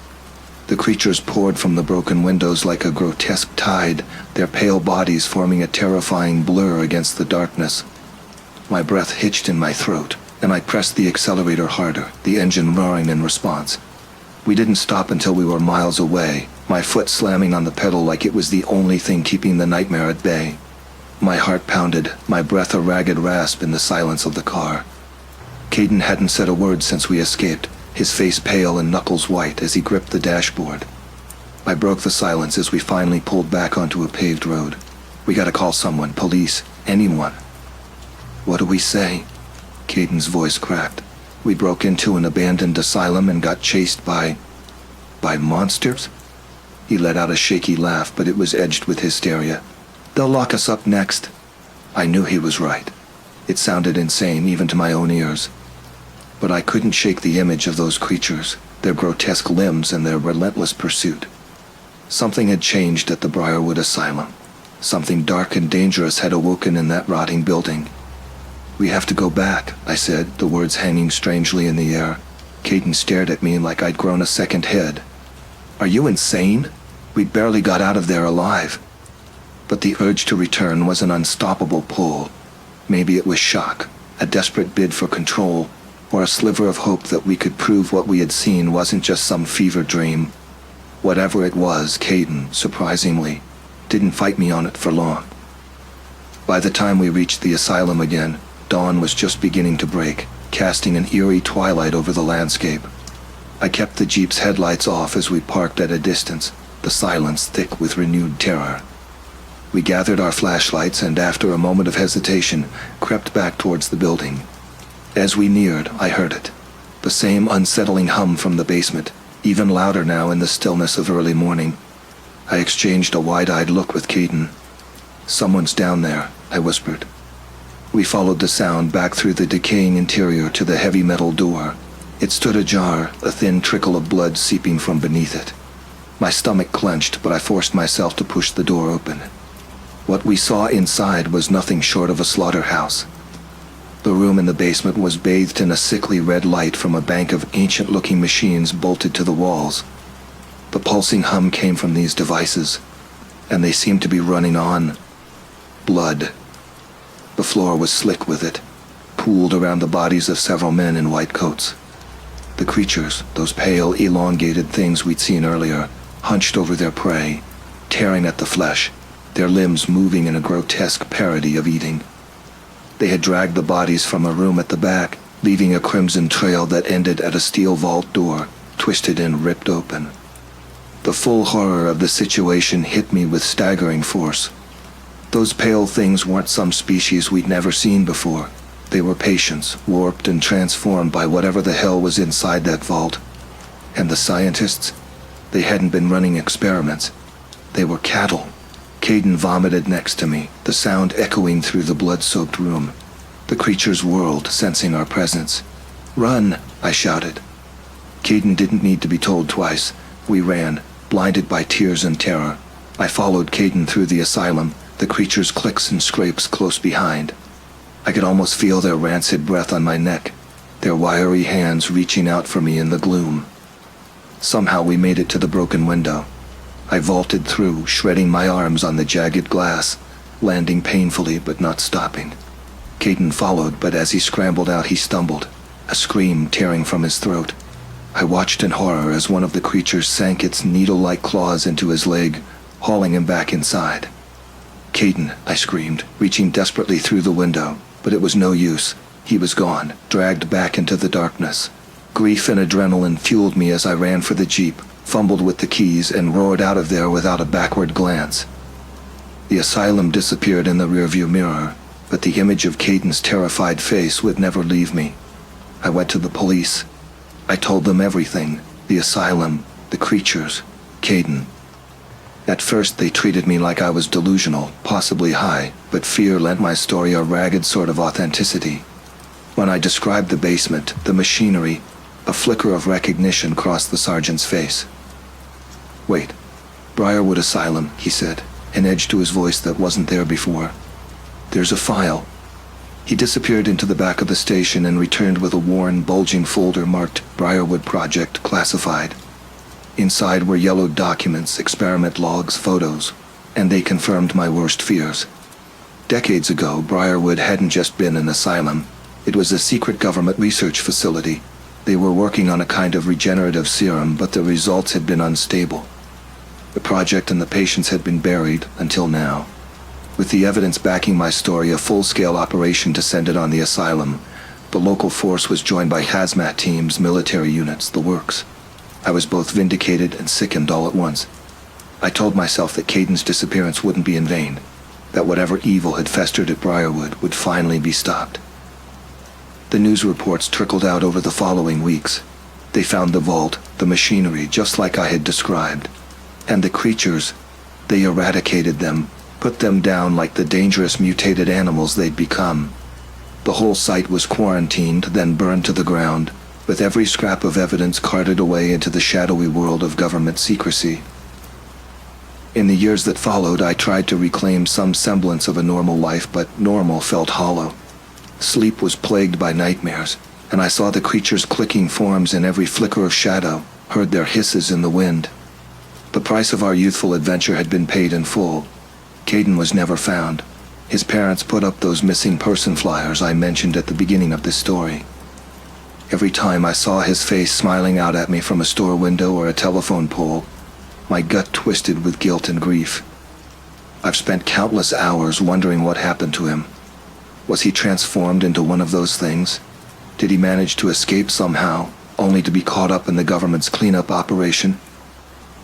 [SPEAKER 1] The creatures poured from the broken windows like a grotesque tide, their pale bodies forming a terrifying blur against the darkness. My breath hitched in my throat, and I pressed the accelerator harder, the engine roaring in response. We didn't stop until we were miles away, my foot slamming on the pedal like it was the only thing keeping the nightmare at bay. My heart pounded, my breath a ragged rasp in the silence of the car. Caden hadn't said a word since we escaped, his face pale and knuckles white as he gripped the dashboard. I broke the silence as we finally pulled back onto a paved road. "We gotta call someone, police, anyone." "What do we say?" Caden's voice cracked. "We broke into an abandoned asylum and got chased by monsters?" He let out a shaky laugh, but it was edged with hysteria. "They'll lock us up next." I knew he was right. It sounded insane even to my own ears. But I couldn't shake the image of those creatures, their grotesque limbs and their relentless pursuit. Something had changed at the Briarwood Asylum. Something dark and dangerous had awoken in that rotting building. "We have to go back," I said, the words hanging strangely in the air. Caden stared at me like I'd grown a second head. "Are you insane? We barely got out of there alive." But the urge to return was an unstoppable pull. Maybe it was shock, a desperate bid for control, or a sliver of hope that we could prove what we had seen wasn't just some fever dream. Whatever it was, Caden, surprisingly, didn't fight me on it for long. By the time we reached the asylum again, dawn was just beginning to break, casting an eerie twilight over the landscape. I kept the Jeep's headlights off as we parked at a distance, the silence thick with renewed terror. We gathered our flashlights and, after a moment of hesitation, crept back towards the building. As we neared, I heard it. The same unsettling hum from the basement, even louder now in the stillness of early morning. I exchanged a wide-eyed look with Caden. "Someone's down there," I whispered. We followed the sound back through the decaying interior to the heavy metal door. It stood ajar, a thin trickle of blood seeping from beneath it. My stomach clenched, but I forced myself to push the door open. What we saw inside was nothing short of a slaughterhouse. The room in the basement was bathed in a sickly red light from a bank of ancient-looking machines bolted to the walls. The pulsing hum came from these devices, and they seemed to be running on blood. The floor was slick with it, pooled around the bodies of several men in white coats. The creatures, those pale, elongated things we'd seen earlier, hunched over their prey, tearing at the flesh, their limbs moving in a grotesque parody of eating. They had dragged the bodies from a room at the back, leaving a crimson trail that ended at a steel vault door, twisted and ripped open. The full horror of the situation hit me with staggering force. Those pale things weren't some species we'd never seen before. They were patients, warped and transformed by whatever the hell was inside that vault. And the scientists? They hadn't been running experiments. They were cattle. Caden vomited next to me, the sound echoing through the blood-soaked room. The creatures whirled, sensing our presence. "Run!" I shouted. Caden didn't need to be told twice. We ran, blinded by tears and terror. I followed Caden through the asylum, the creatures' clicks and scrapes close behind. I could almost feel their rancid breath on my neck, their wiry hands reaching out for me in the gloom. Somehow we made it to the broken window. I vaulted through, shredding my arms on the jagged glass, landing painfully but not stopping. Caden followed, but as he scrambled out he stumbled, a scream tearing from his throat. I watched in horror as one of the creatures sank its needle-like claws into his leg, hauling him back inside. "Caden," I screamed, reaching desperately through the window, but it was no use. He was gone, dragged back into the darkness. Grief and adrenaline fueled me as I ran for the jeep, fumbled with the keys, and roared out of there without a backward glance. The asylum disappeared in the rearview mirror, but the image of Caden's terrified face would never leave me. I went to the police. I told them everything, the asylum, the creatures, Caden. At first they treated me like I was delusional, possibly high, but fear lent my story a ragged sort of authenticity. When I described the basement, the machinery, a flicker of recognition crossed the sergeant's face. "Wait, Briarwood Asylum," he said, an edge to his voice that wasn't there before. "There's a file." He disappeared into the back of the station and returned with a worn, bulging folder marked Briarwood Project Classified. Inside were yellowed documents, experiment logs, photos, and they confirmed my worst fears. Decades ago, Briarwood hadn't just been an asylum. It was a secret government research facility. They were working on a kind of regenerative serum, but the results had been unstable. The project and the patients had been buried until now. With the evidence backing my story, a full-scale operation descended on the asylum. The local force was joined by hazmat teams, military units, the works. I was both vindicated and sickened all at once. I told myself that Caden's disappearance wouldn't be in vain, that whatever evil had festered at Briarwood would finally be stopped. The news reports trickled out over the following weeks. They found the vault, the machinery, just like I had described. And the creatures, they eradicated them, put them down like the dangerous mutated animals they'd become. The whole site was quarantined, then burned to the ground, with every scrap of evidence carted away into the shadowy world of government secrecy. In the years that followed, I tried to reclaim some semblance of a normal life, but normal felt hollow. Sleep was plagued by nightmares, and I saw the creatures' clicking forms in every flicker of shadow, heard their hisses in the wind. The price of our youthful adventure had been paid in full. Caden was never found. His parents put up those missing person flyers I mentioned at the beginning of this story. Every time I saw his face smiling out at me from a store window or a telephone pole, my gut twisted with guilt and grief. I've spent countless hours wondering what happened to him. Was he transformed into one of those things? Did he manage to escape somehow, only to be caught up in the government's cleanup operation?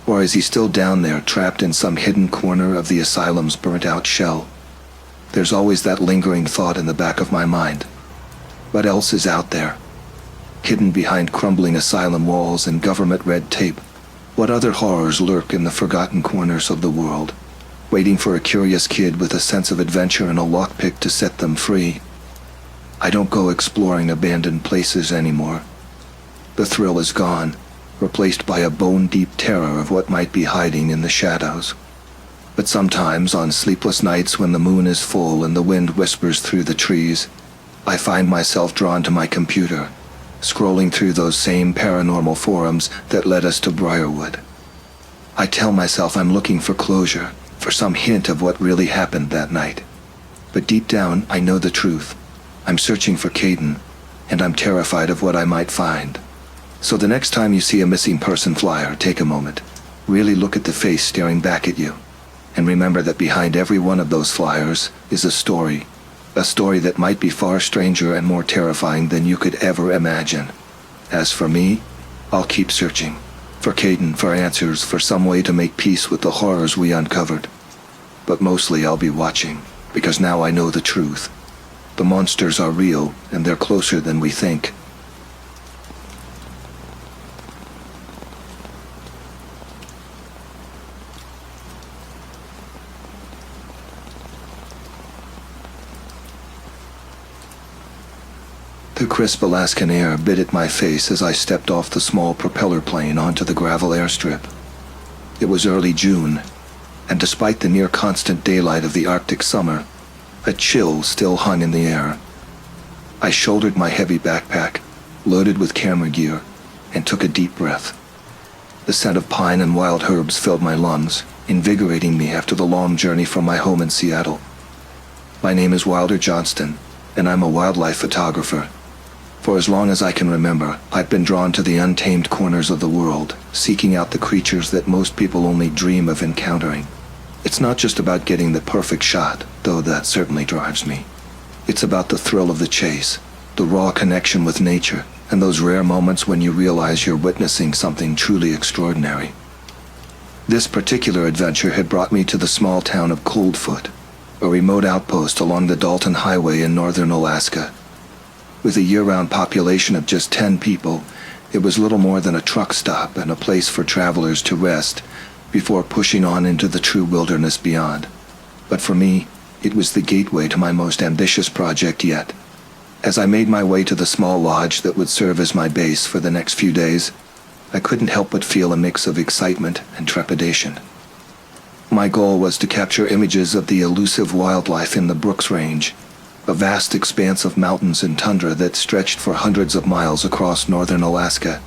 [SPEAKER 1] Or is he still down there, trapped in some hidden corner of the asylum's burnt-out shell? There's always that lingering thought in the back of my mind. What else is out there? Hidden behind crumbling asylum walls and government red tape, what other horrors lurk in the forgotten corners of the world, waiting for a curious kid with a sense of adventure and a lockpick to set them free? I don't go exploring abandoned places anymore. The thrill is gone, replaced by a bone-deep terror of what might be hiding in the shadows. But sometimes, on sleepless nights when the moon is full and the wind whispers through the trees, I find myself drawn to my computer, scrolling through those same paranormal forums that led us to Briarwood. I tell myself I'm looking for closure, for some hint of what really happened that night. But deep down, I know the truth. I'm searching for Caden, and I'm terrified of what I might find. So the next time you see a missing person flyer, take a moment. Really look at the face staring back at you. And remember that behind every one of those flyers is a story that might be far stranger and more terrifying than you could ever imagine. As for me, I'll keep searching. For Caden, for answers, for some way to make peace with the horrors we uncovered. But mostly I'll be watching, because now I know the truth. The monsters are real, and they're closer than we think. The crisp Alaskan air bit at my face as I stepped off the small propeller plane onto the gravel airstrip. It was early June, and despite the near-constant daylight of the Arctic summer, a chill still hung in the air. I shouldered my heavy backpack, loaded with camera gear, and took a deep breath. The scent of pine and wild herbs filled my lungs, invigorating me after the long journey from my home in Seattle. My name is Wilder Johnston, and I'm a wildlife photographer. For as long as I can remember, I've been drawn to the untamed corners of the world, seeking out the creatures that most people only dream of encountering. It's not just about getting the perfect shot, though that certainly drives me. It's about the thrill of the chase, the raw connection with nature, and those rare moments when you realize you're witnessing something truly extraordinary. This particular adventure had brought me to the small town of Coldfoot, a remote outpost along the Dalton Highway in northern Alaska. With a year-round population of just 10 people, it was little more than a truck stop and a place for travelers to rest before pushing on into the true wilderness beyond. But for me, it was the gateway to my most ambitious project yet. As I made my way to the small lodge that would serve as my base for the next few days, I couldn't help but feel a mix of excitement and trepidation. My goal was to capture images of the elusive wildlife in the Brooks Range, a vast expanse of mountains and tundra that stretched for hundreds of miles across northern Alaska.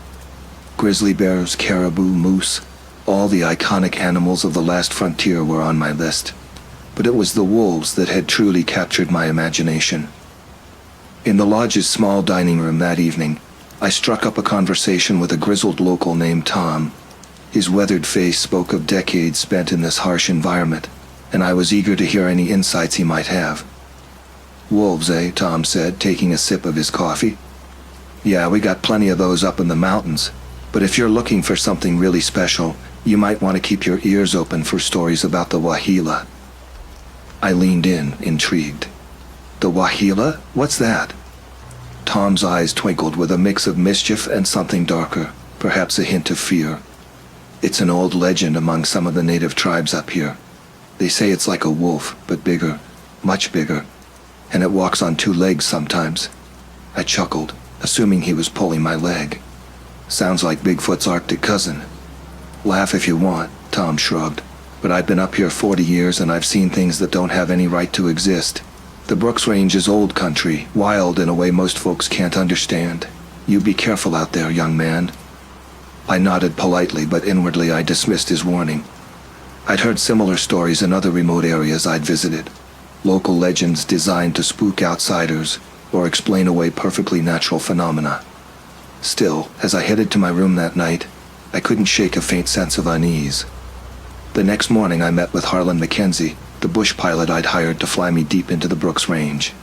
[SPEAKER 1] Grizzly bears, caribou, moose, all the iconic animals of the last frontier were on my list. But it was the wolves that had truly captured my imagination. In the lodge's small dining room that evening, I struck up a conversation with a grizzled local named Tom. His weathered face spoke of decades spent in this harsh environment, and I was eager to hear any insights he might have. "Wolves, eh?" Tom said, taking a sip of his coffee. "Yeah, we got plenty of those up in the mountains, but if you're looking for something really special, you might want to keep your ears open for stories about the Wahila." I leaned in, intrigued. "The Wahila? What's that?" Tom's eyes twinkled with a mix of mischief and something darker, perhaps a hint of fear. "It's an old legend among some of the native tribes up here. They say it's like a wolf, but bigger, much bigger, and it walks on two legs sometimes." I chuckled, assuming he was pulling my leg. "Sounds like Bigfoot's Arctic cousin." "Laugh if you want," Tom shrugged, "but I've been up here 40 years and I've seen things that don't have any right to exist. The Brooks Range is old country, wild in a way most folks can't understand. You be careful out there, young man." I nodded politely, but inwardly I dismissed his warning. I'd heard similar stories in other remote areas I'd visited, local legends designed to spook outsiders or explain away perfectly natural phenomena. Still, as I headed to my room that night, I couldn't shake a faint sense of unease. The next morning I met with Harlan Mackenzie, the bush pilot I'd hired to fly me deep into the Brooks Range.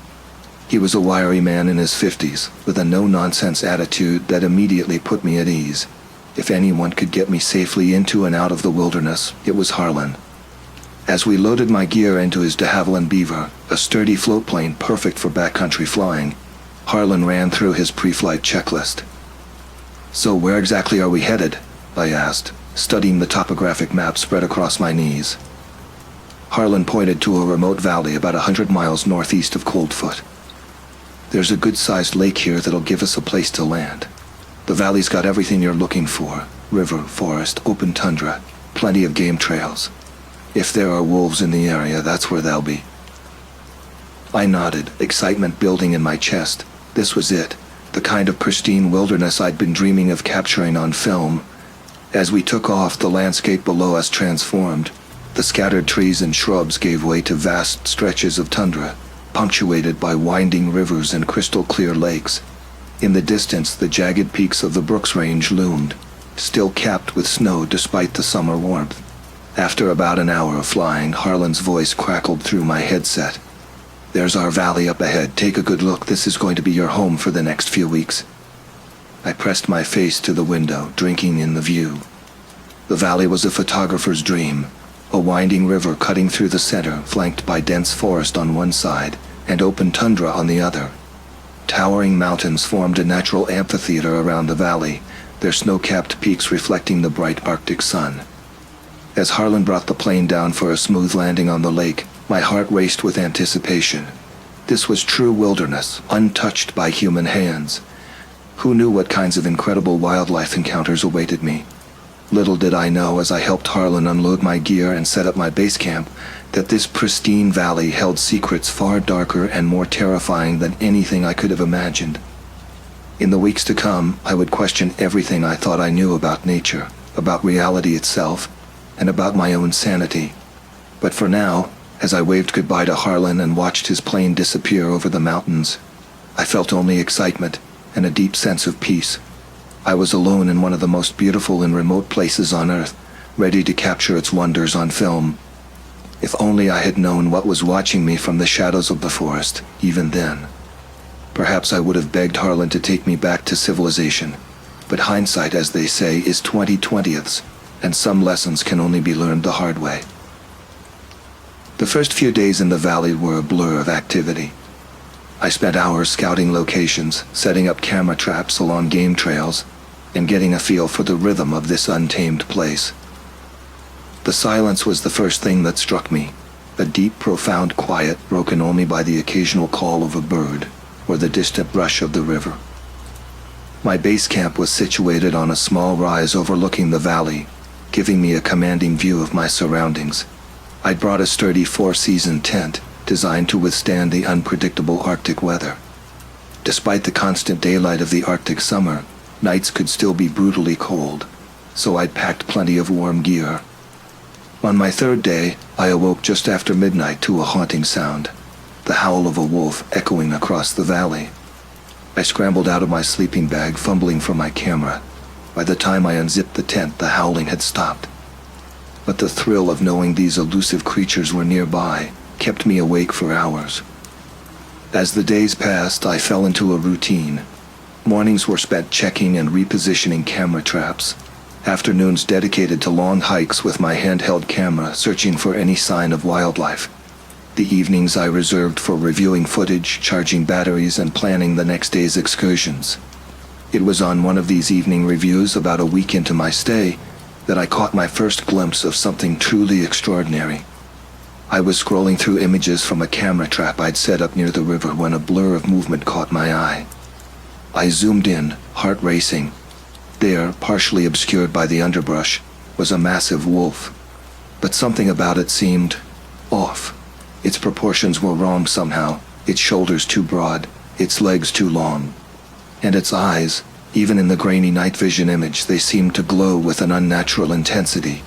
[SPEAKER 1] He was a wiry man in his 50s, with a no-nonsense attitude that immediately put me at ease. If anyone could get me safely into and out of the wilderness, it was Harlan. As we loaded my gear into his de Havilland Beaver, a sturdy float plane perfect for backcountry flying, Harlan ran through his pre-flight checklist. "So where exactly are we headed?" I asked, studying the topographic map spread across my knees. Harlan pointed to a remote valley about 100 miles northeast of Coldfoot. "There's a good-sized lake here that'll give us a place to land. The valley's got everything you're looking for: river, forest, open tundra, plenty of game trails. If there are wolves in the area, that's where they'll be." I nodded, excitement building in my chest. This was it, the kind of pristine wilderness I'd been dreaming of capturing on film. As we took off, the landscape below us transformed. The scattered trees and shrubs gave way to vast stretches of tundra, punctuated by winding rivers and crystal-clear lakes. In the distance, the jagged peaks of the Brooks Range loomed, still capped with snow despite the summer warmth. After about an hour of flying, Harlan's voice crackled through my headset. "There's our valley up ahead. Take a good look. This is going to be your home for the next few weeks." I pressed my face to the window, drinking in the view. The valley was a photographer's dream, a winding river cutting through the center, flanked by dense forest on one side and open tundra on the other. Towering mountains formed a natural amphitheater around the valley, their snow-capped peaks reflecting the bright Arctic sun. As Harlan brought the plane down for a smooth landing on the lake, my heart raced with anticipation. This was true wilderness, untouched by human hands. Who knew what kinds of incredible wildlife encounters awaited me? Little did I know, as I helped Harlan unload my gear and set up my base camp, that this pristine valley held secrets far darker and more terrifying than anything I could have imagined. In the weeks to come, I would question everything I thought I knew about nature, about reality itself, and about my own sanity. But for now, as I waved goodbye to Harlan and watched his plane disappear over the mountains, I felt only excitement and a deep sense of peace. I was alone in one of the most beautiful and remote places on Earth, ready to capture its wonders on film. If only I had known what was watching me from the shadows of the forest, even then. Perhaps I would have begged Harlan to take me back to civilization, but hindsight, as they say, is 20/20ths, and some lessons can only be learned the hard way. The first few days in the valley were a blur of activity. I spent hours scouting locations, setting up camera traps along game trails, and getting a feel for the rhythm of this untamed place. The silence was the first thing that struck me, a deep, profound quiet broken only by the occasional call of a bird or the distant rush of the river. My base camp was situated on a small rise overlooking the valley, giving me a commanding view of my surroundings. I'd brought a sturdy four-season tent, designed to withstand the unpredictable Arctic weather. Despite the constant daylight of the Arctic summer, nights could still be brutally cold, so I'd packed plenty of warm gear. On my third day, I awoke just after midnight to a haunting sound, the howl of a wolf echoing across the valley. I scrambled out of my sleeping bag, fumbling for my camera. By the time I unzipped the tent, the howling had stopped. But the thrill of knowing these elusive creatures were nearby kept me awake for hours. As the days passed, I fell into a routine. Mornings were spent checking and repositioning camera traps. Afternoons dedicated to long hikes with my handheld camera, searching for any sign of wildlife. The evenings I reserved for reviewing footage, charging batteries, and planning the next day's excursions. It was on one of these evening reviews, about a week into my stay, that I caught my first glimpse of something truly extraordinary. I was scrolling through images from a camera trap I'd set up near the river when a blur of movement caught my eye. I zoomed in, heart racing. There, partially obscured by the underbrush, was a massive wolf. But something about it seemed off. Its proportions were wrong somehow, its shoulders too broad, its legs too long. And its eyes, even in the grainy night vision image, they seemed to glow with an unnatural intensity.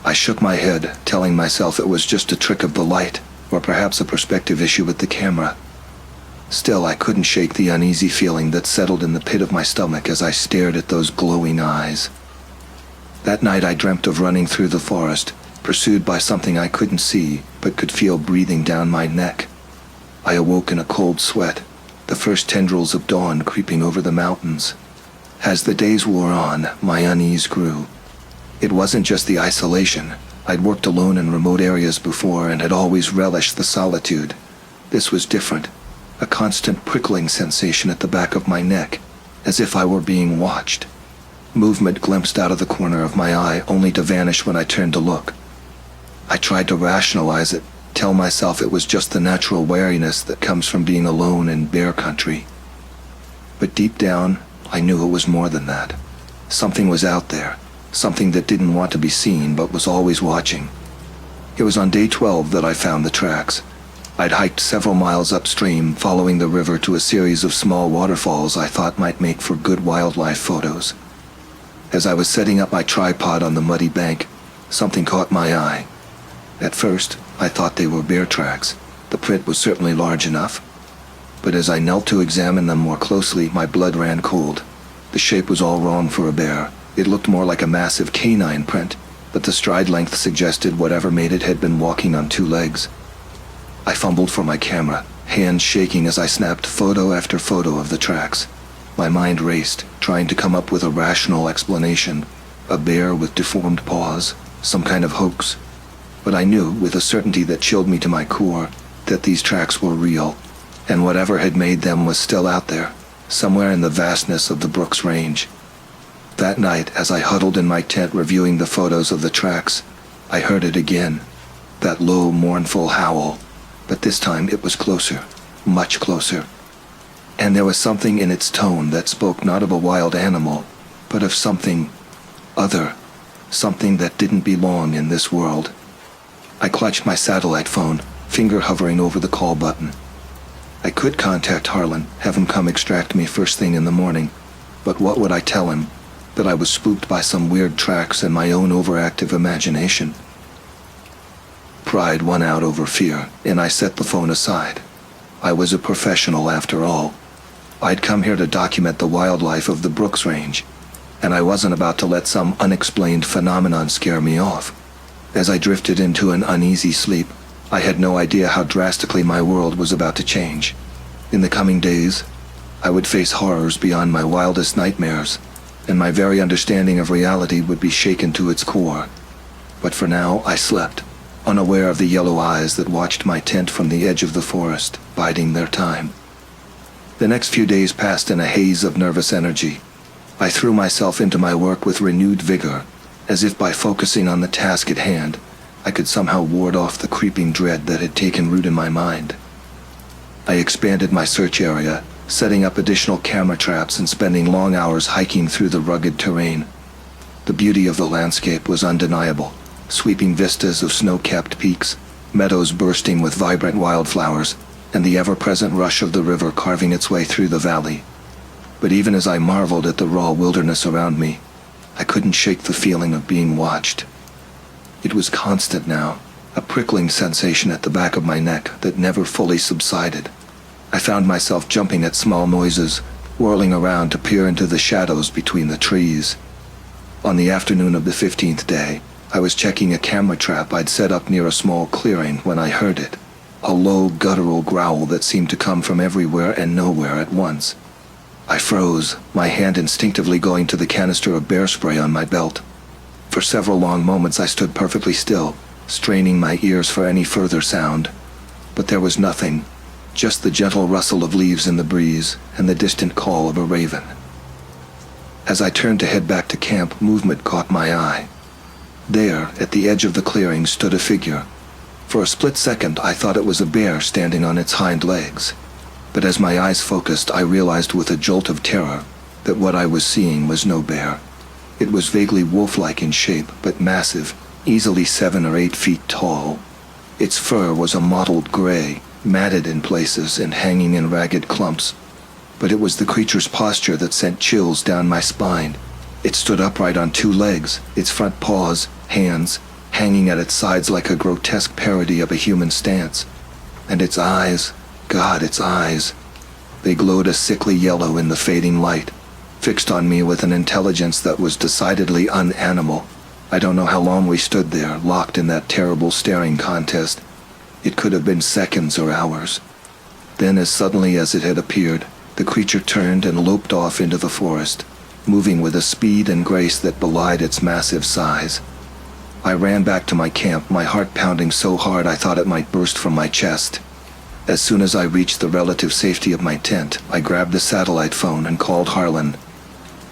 [SPEAKER 1] I shook my head, telling myself it was just a trick of the light, or perhaps a perspective issue with the camera. Still, I couldn't shake the uneasy feeling that settled in the pit of my stomach as I stared at those glowing eyes. That night I dreamt of running through the forest, pursued by something I couldn't see, but could feel breathing down my neck. I awoke in a cold sweat, the first tendrils of dawn creeping over the mountains. As the days wore on, my unease grew. It wasn't just the isolation. I'd worked alone in remote areas before and had always relished the solitude. This was different. a constant prickling sensation at the back of my neck, as if I were being watched. Movement glimpsed out of the corner of my eye, only to vanish when I turned to look. I tried to rationalize it, tell myself it was just the natural wariness that comes from being alone in bear country. But deep down, I knew it was more than that. Something was out there, something that didn't want to be seen but was always watching. It was on day 12 that I found the tracks. I'd hiked several miles upstream, following the river to a series of small waterfalls I thought might make for good wildlife photos. As I was setting up my tripod on the muddy bank, something caught my eye. At first, I thought they were bear tracks. The print was certainly large enough. But as I knelt to examine them more closely, my blood ran cold. The shape was all wrong for a bear. It looked more like a massive canine print, but the stride length suggested whatever made it had been walking on 2 legs. I fumbled for my camera, hands shaking as I snapped photo after photo of the tracks. My mind raced, trying to come up with a rational explanation. A bear with deformed paws, some kind of hoax. But I knew, with a certainty that chilled me to my core, that these tracks were real, and whatever had made them was still out there, somewhere in the vastness of the Brooks Range. That night, as I huddled in my tent reviewing the photos of the tracks, I heard it again, that low, mournful howl, but this time it was closer, much closer. And there was something in its tone that spoke not of a wild animal, but of something other, something that didn't belong in this world. I clutched my satellite phone, finger hovering over the call button. I could contact Harlan, have him come extract me first thing in the morning, but what would I tell him? That I was spooked by some weird tracks and my own overactive imagination? Pride won out over fear, and I set the phone aside. I was a professional after all. I'd come here to document the wildlife of the Brooks Range, and I wasn't about to let some unexplained phenomenon scare me off. As I drifted into an uneasy sleep, I had no idea how drastically my world was about to change. In the coming days, I would face horrors beyond my wildest nightmares, and my very understanding of reality would be shaken to its core. But for now, I slept, unaware of the yellow eyes that watched my tent from the edge of the forest, biding their time. The next few days passed in a haze of nervous energy. I threw myself into my work with renewed vigor, as if by focusing on the task at hand, I could somehow ward off the creeping dread that had taken root in my mind. I expanded my search area, setting up additional camera traps and spending long hours hiking through the rugged terrain. The beauty of the landscape was undeniable, sweeping vistas of snow-capped peaks, meadows bursting with vibrant wildflowers, and the ever-present rush of the river carving its way through the valley. But even as I marveled at the raw wilderness around me, I couldn't shake the feeling of being watched. It was constant now, a prickling sensation at the back of my neck that never fully subsided. I found myself jumping at small noises, whirling around to peer into the shadows between the trees. On the afternoon of the 15th day, I was checking a camera trap I'd set up near a small clearing when I heard it, a low, guttural growl that seemed to come from everywhere and nowhere at once. I froze, my hand instinctively going to the canister of bear spray on my belt. For several long moments I stood perfectly still, straining my ears for any further sound. But there was nothing, just the gentle rustle of leaves in the breeze and the distant call of a raven. As I turned to head back to camp, movement caught my eye. There, at the edge of the clearing, stood a figure. For a split second, I thought it was a bear standing on its hind legs. But as my eyes focused, I realized with a jolt of terror that what I was seeing was no bear. It was vaguely wolf-like in shape, but massive, easily 7 or 8 feet tall. Its fur was a mottled gray, matted in places and hanging in ragged clumps. But it was the creature's posture that sent chills down my spine. It stood upright on 2 legs, its front paws, hands, hanging at its sides like a grotesque parody of a human stance. And its eyes, God, its eyes. They glowed a sickly yellow in the fading light, fixed on me with an intelligence that was decidedly unanimal. I don't know how long we stood there, locked in that terrible staring contest. It could have been seconds or hours. Then, as suddenly as it had appeared, the creature turned and loped off into the forest, moving with a speed and grace that belied its massive size. I ran back to my camp, my heart pounding so hard I thought it might burst from my chest. As soon as I reached the relative safety of my tent, I grabbed the satellite phone and called Harlan.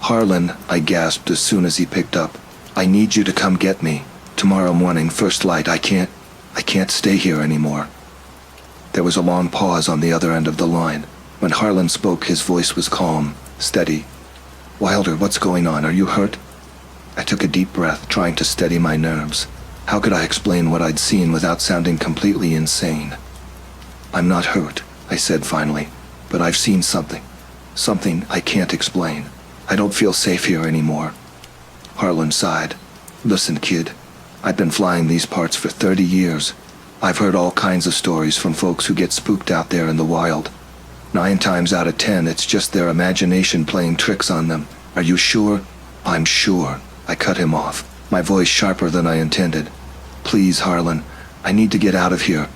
[SPEAKER 1] "Harlan," I gasped as soon as he picked up. "I need you to come get me. Tomorrow morning, first light. I can't stay here anymore." There was a long pause on the other end of the line. When Harlan spoke, his voice was calm, steady. "Wilder, what's going on? Are you hurt?" I took a deep breath, trying to steady my nerves. How could I explain what I'd seen without sounding completely insane? "I'm not hurt," I said finally, "but I've seen something. Something I can't explain. I don't feel safe here anymore." Harlan sighed. "Listen, kid. I've been flying these parts for 30 years. I've heard all kinds of stories from folks who get spooked out there in the wild. 9 times out of 10, it's just their imagination playing tricks on them. Are you sure?" "I'm sure." I cut him off, my voice sharper than I intended. "Please, Harlan, I need to get out of here."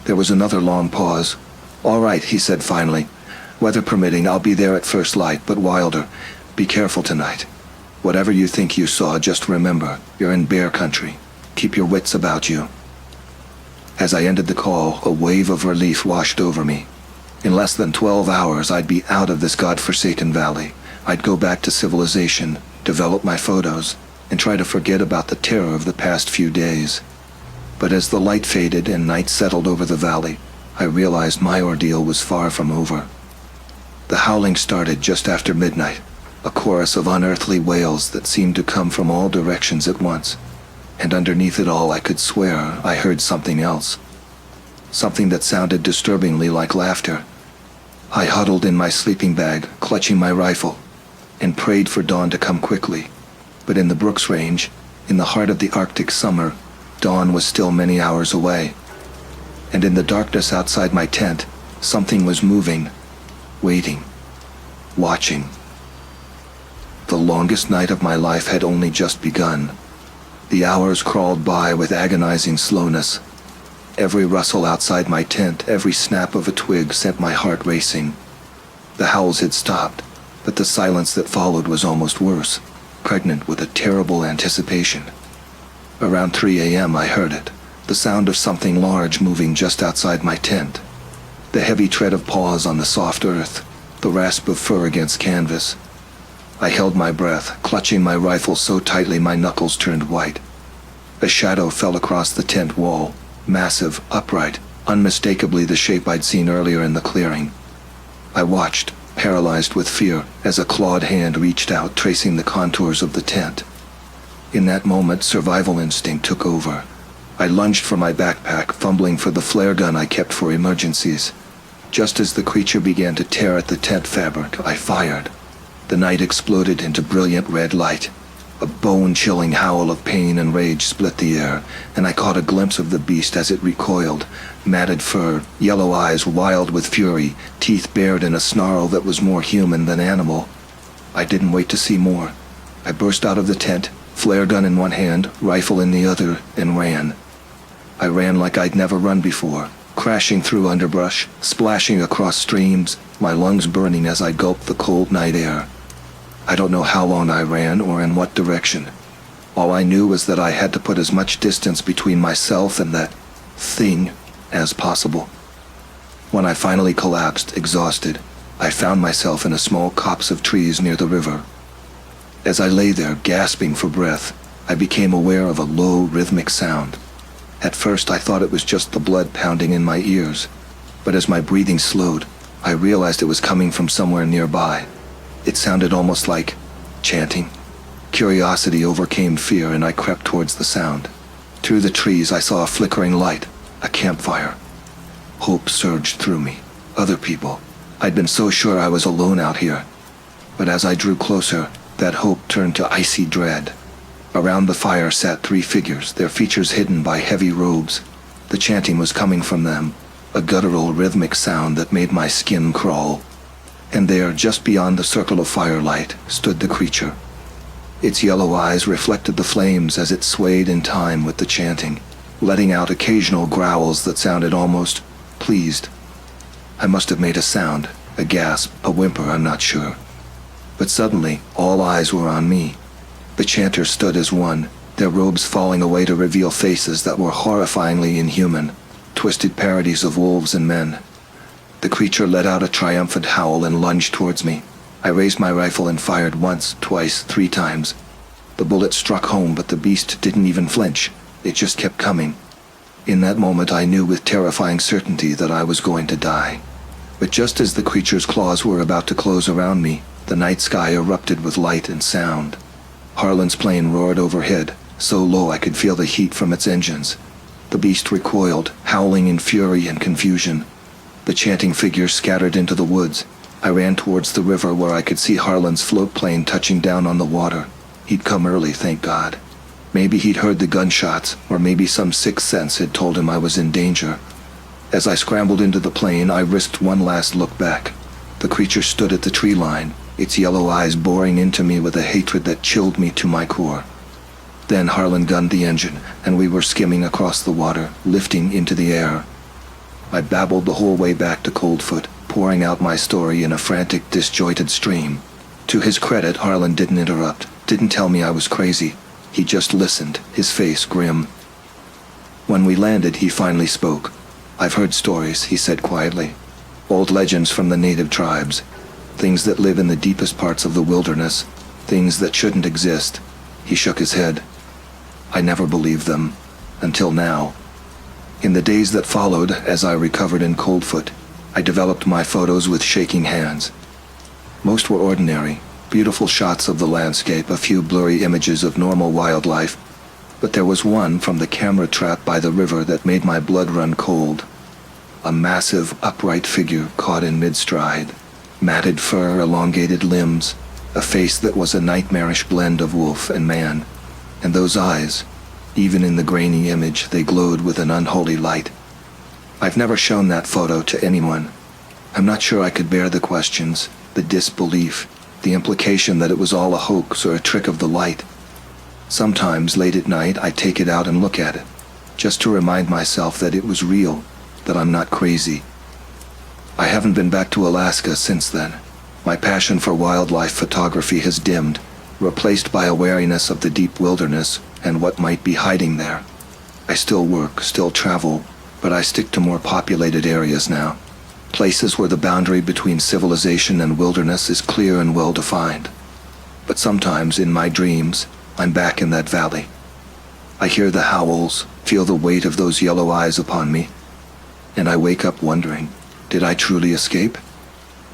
[SPEAKER 1] There was another long pause. "All right," he said finally. "Weather permitting, I'll be there at first light, but Wilder, be careful tonight. Whatever you think you saw, just remember, you're in bear country. Keep your wits about you." As I ended the call, a wave of relief washed over me. In less than 12 hours, I'd be out of this godforsaken valley. I'd go back to civilization, develop my photos, and try to forget about the terror of the past few days. But as the light faded and night settled over the valley, I realized my ordeal was far from over. The howling started just after midnight, a chorus of unearthly wails that seemed to come from all directions at once. And underneath it all, I could swear I heard something else. Something that sounded disturbingly like laughter. I huddled in my sleeping bag, clutching my rifle, and prayed for dawn to come quickly. But in the Brooks Range, in the heart of the Arctic summer, dawn was still many hours away. And in the darkness outside my tent, something was moving, waiting, watching. The longest night of my life had only just begun. The hours crawled by with agonizing slowness. Every rustle outside my tent, every snap of a twig sent my heart racing. The howls had stopped, but the silence that followed was almost worse, pregnant with a terrible anticipation. Around 3 a.m. I heard it, the sound of something large moving just outside my tent. The heavy tread of paws on the soft earth, the rasp of fur against canvas. I held my breath, clutching my rifle so tightly my knuckles turned white. A shadow fell across the tent wall, massive, upright, unmistakably the shape I'd seen earlier in the clearing. I watched, paralyzed with fear, as a clawed hand reached out, tracing the contours of the tent. In that moment, survival instinct took over. I lunged for my backpack, fumbling for the flare gun I kept for emergencies. Just as the creature began to tear at the tent fabric, I fired. The night exploded into brilliant red light. A bone-chilling howl of pain and rage split the air, and I caught a glimpse of the beast as it recoiled. Matted fur, yellow eyes wild with fury, teeth bared in a snarl that was more human than animal. I didn't wait to see more. I burst out of the tent, flare gun in one hand, rifle in the other, and ran. I ran like I'd never run before, crashing through underbrush, splashing across streams, my lungs burning as I gulped the cold night air. I don't know how long I ran or in what direction. All I knew was that I had to put as much distance between myself and that thing as possible. When I finally collapsed, exhausted, I found myself in a small copse of trees near the river. As I lay there, gasping for breath, I became aware of a low, rhythmic sound. At first, I thought it was just the blood pounding in my ears, but as my breathing slowed, I realized it was coming from somewhere nearby. It sounded almost like chanting. Curiosity overcame fear, and I crept towards the sound. Through the trees, I saw a flickering light, a campfire. Hope surged through me. Other people. I'd been so sure I was alone out here. But as I drew closer, that hope turned to icy dread. Around the fire sat 3 figures, their features hidden by heavy robes. The chanting was coming from them, a guttural, rhythmic sound that made my skin crawl. And there, just beyond the circle of firelight, stood the creature. Its yellow eyes reflected the flames as it swayed in time with the chanting, letting out occasional growls that sounded almost pleased. I must have made a sound, a gasp, a whimper, I'm not sure. But suddenly, all eyes were on me. The chanters stood as one, their robes falling away to reveal faces that were horrifyingly inhuman. twisted parodies of wolves and men. The creature let out a triumphant howl and lunged towards me. I raised my rifle and fired once, twice, 3 times. The bullet struck home, but the beast didn't even flinch. It just kept coming. In that moment, I knew with terrifying certainty that I was going to die. But just as the creature's claws were about to close around me, the night sky erupted with light and sound. Harlan's plane roared overhead, so low I could feel the heat from its engines. The beast recoiled, howling in fury and confusion. The chanting figures scattered into the woods. I ran towards the river where I could see Harlan's float plane touching down on the water. He'd come early, thank God. Maybe he'd heard the gunshots, or maybe some sixth sense had told him I was in danger. As I scrambled into the plane, I risked one last look back. The creature stood at the tree line, its yellow eyes boring into me with a hatred that chilled me to my core. Then Harlan gunned the engine, and we were skimming across the water, lifting into the air. I babbled the whole way back to Coldfoot, pouring out my story in a frantic, disjointed stream. To his credit, Harlan didn't interrupt, didn't tell me I was crazy. He just listened, his face grim. When we landed, he finally spoke. "I've heard stories," he said quietly. "Old legends from the native tribes. Things that live in the deepest parts of the wilderness. Things that shouldn't exist." He shook his head. I never believed them. Until now. In the days that followed, as I recovered in Coldfoot, I developed my photos with shaking hands. Most were ordinary, beautiful shots of the landscape, a few blurry images of normal wildlife, but there was one from the camera trap by the river that made my blood run cold. A massive, upright figure caught in mid-stride, matted fur, elongated limbs, a face that was a nightmarish blend of wolf and man, and those eyes, even in the grainy image, they glowed with an unholy light. I've never shown that photo to anyone. I'm not sure I could bear the questions, the disbelief, the implication that it was all a hoax or a trick of the light. Sometimes, late at night, I take it out and look at it, just to remind myself that it was real, that I'm not crazy. I haven't been back to Alaska since then. My passion for wildlife photography has dimmed, replaced by a wariness of the deep wilderness and what might be hiding there. I still work, still travel, but I stick to more populated areas now. Places where the boundary between civilization and wilderness is clear and well-defined. But sometimes, in my dreams, I'm back in that valley. I hear the howls, feel the weight of those yellow eyes upon me, and I wake up wondering, did I truly escape?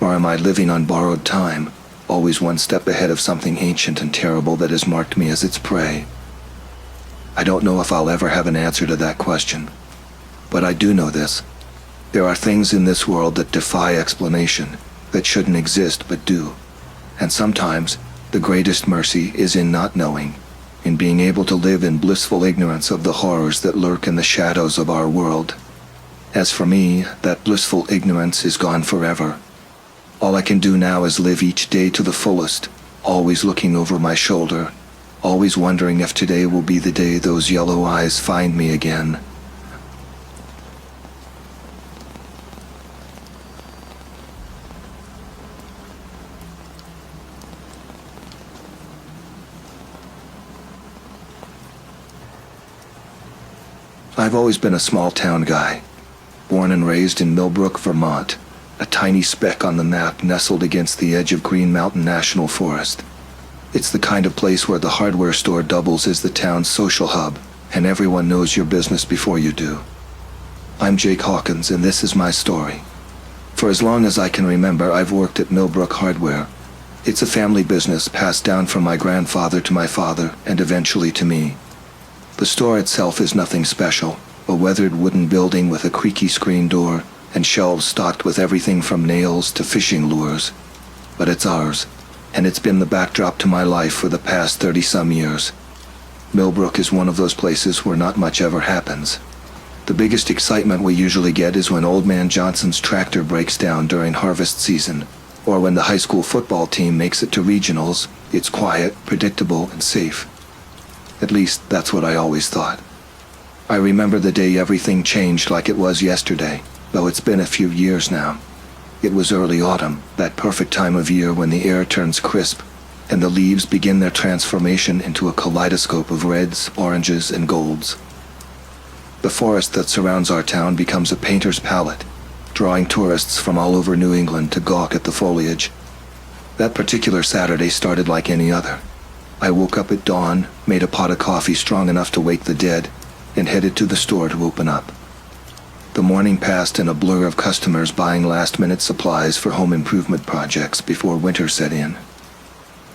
[SPEAKER 1] Or am I living on borrowed time, always one step ahead of something ancient and terrible that has marked me as its prey? I don't know if I'll ever have an answer to that question. But I do know this. There are things in this world that defy explanation, that shouldn't exist but do. And sometimes, the greatest mercy is in not knowing, in being able to live in blissful ignorance of the horrors that lurk in the shadows of our world. As for me, that blissful ignorance is gone forever. All I can do now is live each day to the fullest, always looking over my shoulder, always wondering if today will be the day those yellow eyes find me again. I've always been a small-town guy, born and raised in Millbrook, Vermont, a tiny speck on the map nestled against the edge of Green Mountain National Forest. It's the kind of place where the hardware store doubles as the town's social hub, and everyone knows your business before you do. I'm Jake Hawkins, and this is my story. For as long as I can remember, I've worked at Millbrook Hardware. It's a family business passed down from my grandfather to my father, and eventually to me. The store itself is nothing special, a weathered wooden building with a creaky screen door and shelves stocked with everything from nails to fishing lures. But it's ours, and it's been the backdrop to my life for the past 30-some years. Millbrook is one of those places where not much ever happens. The biggest excitement we usually get is when Old Man Johnson's tractor breaks down during harvest season, or when the high school football team makes it to regionals. It's quiet, predictable, and safe. At least, that's what I always thought. I remember the day everything changed like it was yesterday, though it's been a few years now. It was early autumn, that perfect time of year when the air turns crisp, and the leaves begin their transformation into a kaleidoscope of reds, oranges, and golds. The forest that surrounds our town becomes a painter's palette, drawing tourists from all over New England to gawk at the foliage. That particular Saturday started like any other. I woke up at dawn, made a pot of coffee strong enough to wake the dead, and headed to the store to open up. The morning passed in a blur of customers buying last-minute supplies for home improvement projects before winter set in.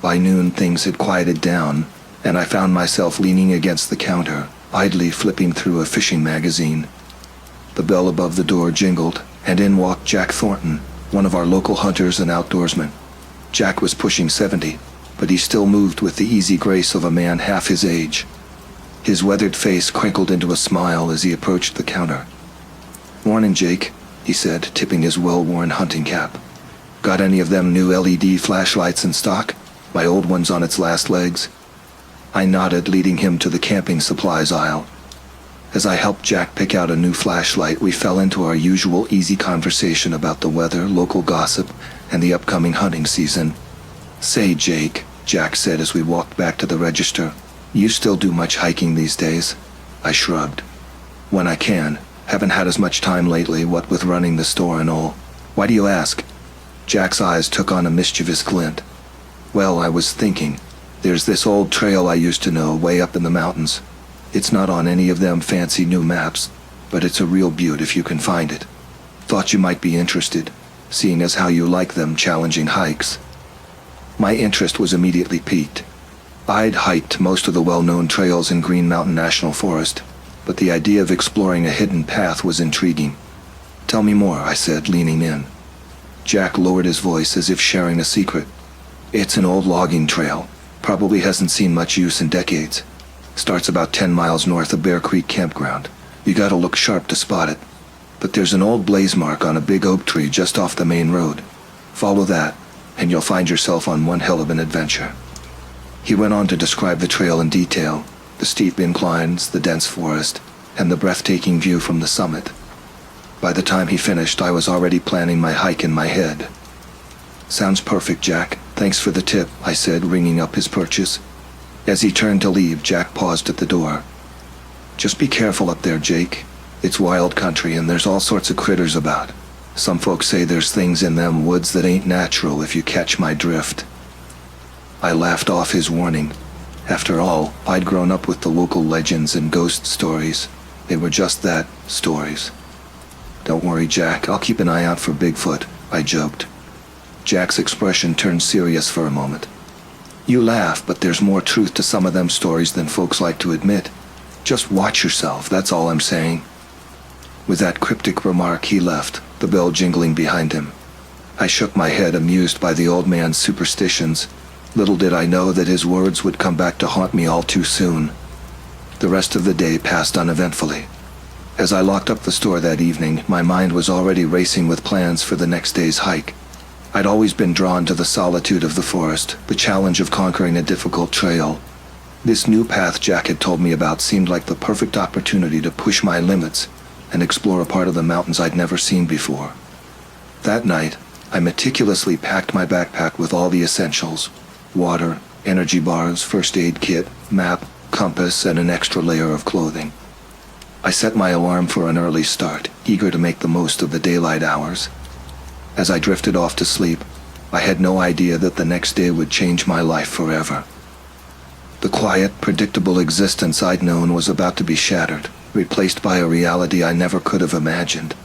[SPEAKER 1] By noon, things had quieted down, and I found myself leaning against the counter, idly flipping through a fishing magazine. The bell above the door jingled, and in walked Jack Thornton, one of our local hunters and outdoorsmen. Jack was pushing 70, but he still moved with the easy grace of a man half his age. His weathered face crinkled into a smile as he approached the counter. "Morning, Jake," he said, tipping his well-worn hunting cap. "Got any of them new LED flashlights in stock? My old one's on its last legs." I nodded, leading him to the camping supplies aisle. As I helped Jack pick out a new flashlight, we fell into our usual easy conversation about the weather, local gossip, and the upcoming hunting season. "Say, Jake," Jack said as we walked back to the register, "you still do much hiking these days?" I shrugged. "When I can. Haven't had as much time lately, what with running the store and all." "Why do you ask?" Jack's eyes took on a mischievous glint. "Well, I was thinking. There's this old trail I used to know way up in the mountains. It's not on any of them fancy new maps, but it's a real beaut if you can find it. Thought you might be interested, seeing as how you like them challenging hikes." My interest was immediately piqued. I'd hiked most of the well-known trails in Green Mountain National Forest, but the idea of exploring a hidden path was intriguing. "Tell me more," I said, leaning in. Jack lowered his voice as if sharing a secret. "It's an old logging trail. Probably hasn't seen much use in decades. Starts about 10 miles north of Bear Creek Campground. You gotta look sharp to spot it. But there's an old blaze mark on a big oak tree just off the main road. Follow that, and you'll find yourself on one hell of an adventure." He went on to describe the trail in detail, the steep inclines, the dense forest, and the breathtaking view from the summit. By the time he finished, I was already planning my hike in my head. "Sounds perfect, Jack. Thanks for the tip," I said, ringing up his purchase. As he turned to leave, Jack paused at the door. "Just be careful up there, Jake. It's wild country and there's all sorts of critters about. Some folks say there's things in them woods that ain't natural, if you catch my drift." I laughed off his warning. After all, I'd grown up with the local legends and ghost stories. They were just that, stories. "Don't worry, Jack. I'll keep an eye out for Bigfoot," I joked. Jack's expression turned serious for a moment. "You laugh, but there's more truth to some of them stories than folks like to admit. Just watch yourself, that's all I'm saying." With that cryptic remark, he left, the bell jingling behind him. I shook my head, amused by the old man's superstitions. Little did I know that his words would come back to haunt me all too soon. The rest of the day passed uneventfully. As I locked up the store that evening, my mind was already racing with plans for the next day's hike. I'd always been drawn to the solitude of the forest, the challenge of conquering a difficult trail. This new path Jack had told me about seemed like the perfect opportunity to push my limits and explore a part of the mountains I'd never seen before. That night, I meticulously packed my backpack with all the essentials: water, energy bars, first aid kit, map, compass, and an extra layer of clothing. I set my alarm for an early start, eager to make the most of the daylight hours. As I drifted off to sleep, I had no idea that the next day would change my life forever. The quiet, predictable existence I'd known was about to be shattered, replaced by a reality I never could have imagined.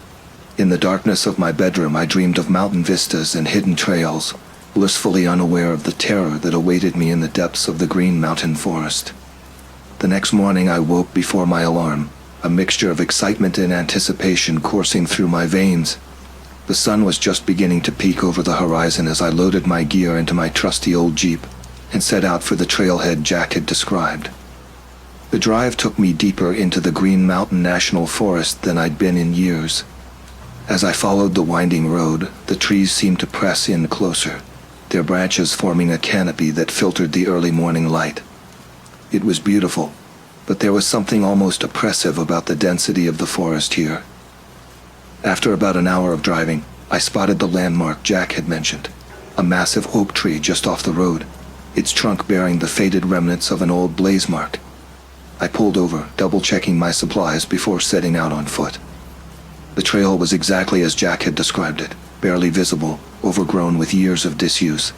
[SPEAKER 1] In the darkness of my bedroom, I dreamed of mountain vistas and hidden trails, blissfully unaware of the terror that awaited me in the depths of the Green Mountain Forest. The next morning I woke before my alarm, a mixture of excitement and anticipation coursing through my veins. The sun was just beginning to peek over the horizon as I loaded my gear into my trusty old Jeep and set out for the trailhead Jack had described. The drive took me deeper into the Green Mountain National Forest than I'd been in years. As I followed the winding road, the trees seemed to press in closer, their branches forming a canopy that filtered the early morning light. It was beautiful, but there was something almost oppressive about the density of the forest here. After about an hour of driving, I spotted the landmark Jack had mentioned, a massive oak tree just off the road, its trunk bearing the faded remnants of an old blaze mark. I pulled over, double-checking my supplies before setting out on foot. The trail was exactly as Jack had described it, barely visible, overgrown with years of disuse.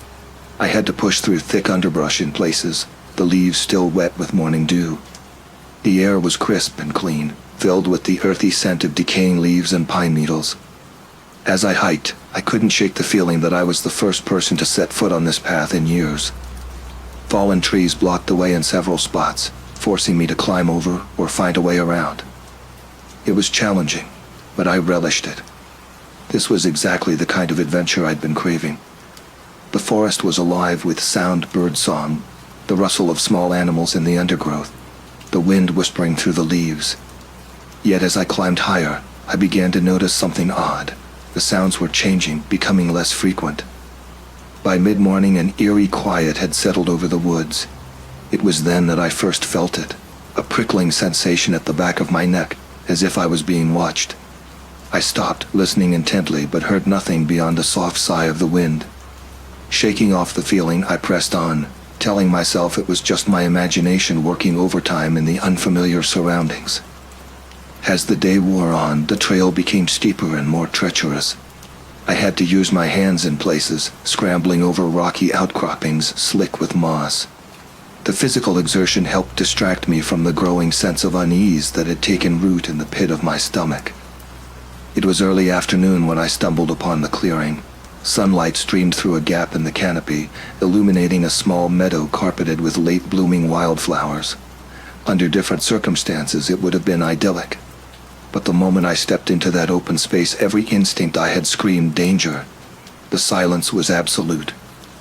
[SPEAKER 1] I had to push through thick underbrush in places, the leaves still wet with morning dew. The air was crisp and clean, filled with the earthy scent of decaying leaves and pine needles. As I hiked, I couldn't shake the feeling that I was the first person to set foot on this path in years. Fallen trees blocked the way in several spots, forcing me to climb over or find a way around. It was challenging, but I relished it. This was exactly the kind of adventure I'd been craving. The forest was alive with sound bird song, the rustle of small animals in the undergrowth, the wind whispering through the leaves. Yet as I climbed higher, I began to notice something odd. The sounds were changing, becoming less frequent. By mid-morning, an eerie quiet had settled over the woods. It was then that I first felt it, a prickling sensation at the back of my neck, as if I was being watched. I stopped, listening intently, but heard nothing beyond a soft sigh of the wind. Shaking off the feeling, I pressed on, telling myself it was just my imagination working overtime in the unfamiliar surroundings. As the day wore on, the trail became steeper and more treacherous. I had to use my hands in places, scrambling over rocky outcroppings slick with moss. The physical exertion helped distract me from the growing sense of unease that had taken root in the pit of my stomach. It was early afternoon when I stumbled upon the clearing. Sunlight streamed through a gap in the canopy, illuminating a small meadow carpeted with late-blooming wildflowers. Under different circumstances, it would have been idyllic. But the moment I stepped into that open space, every instinct I had screamed danger. The silence was absolute.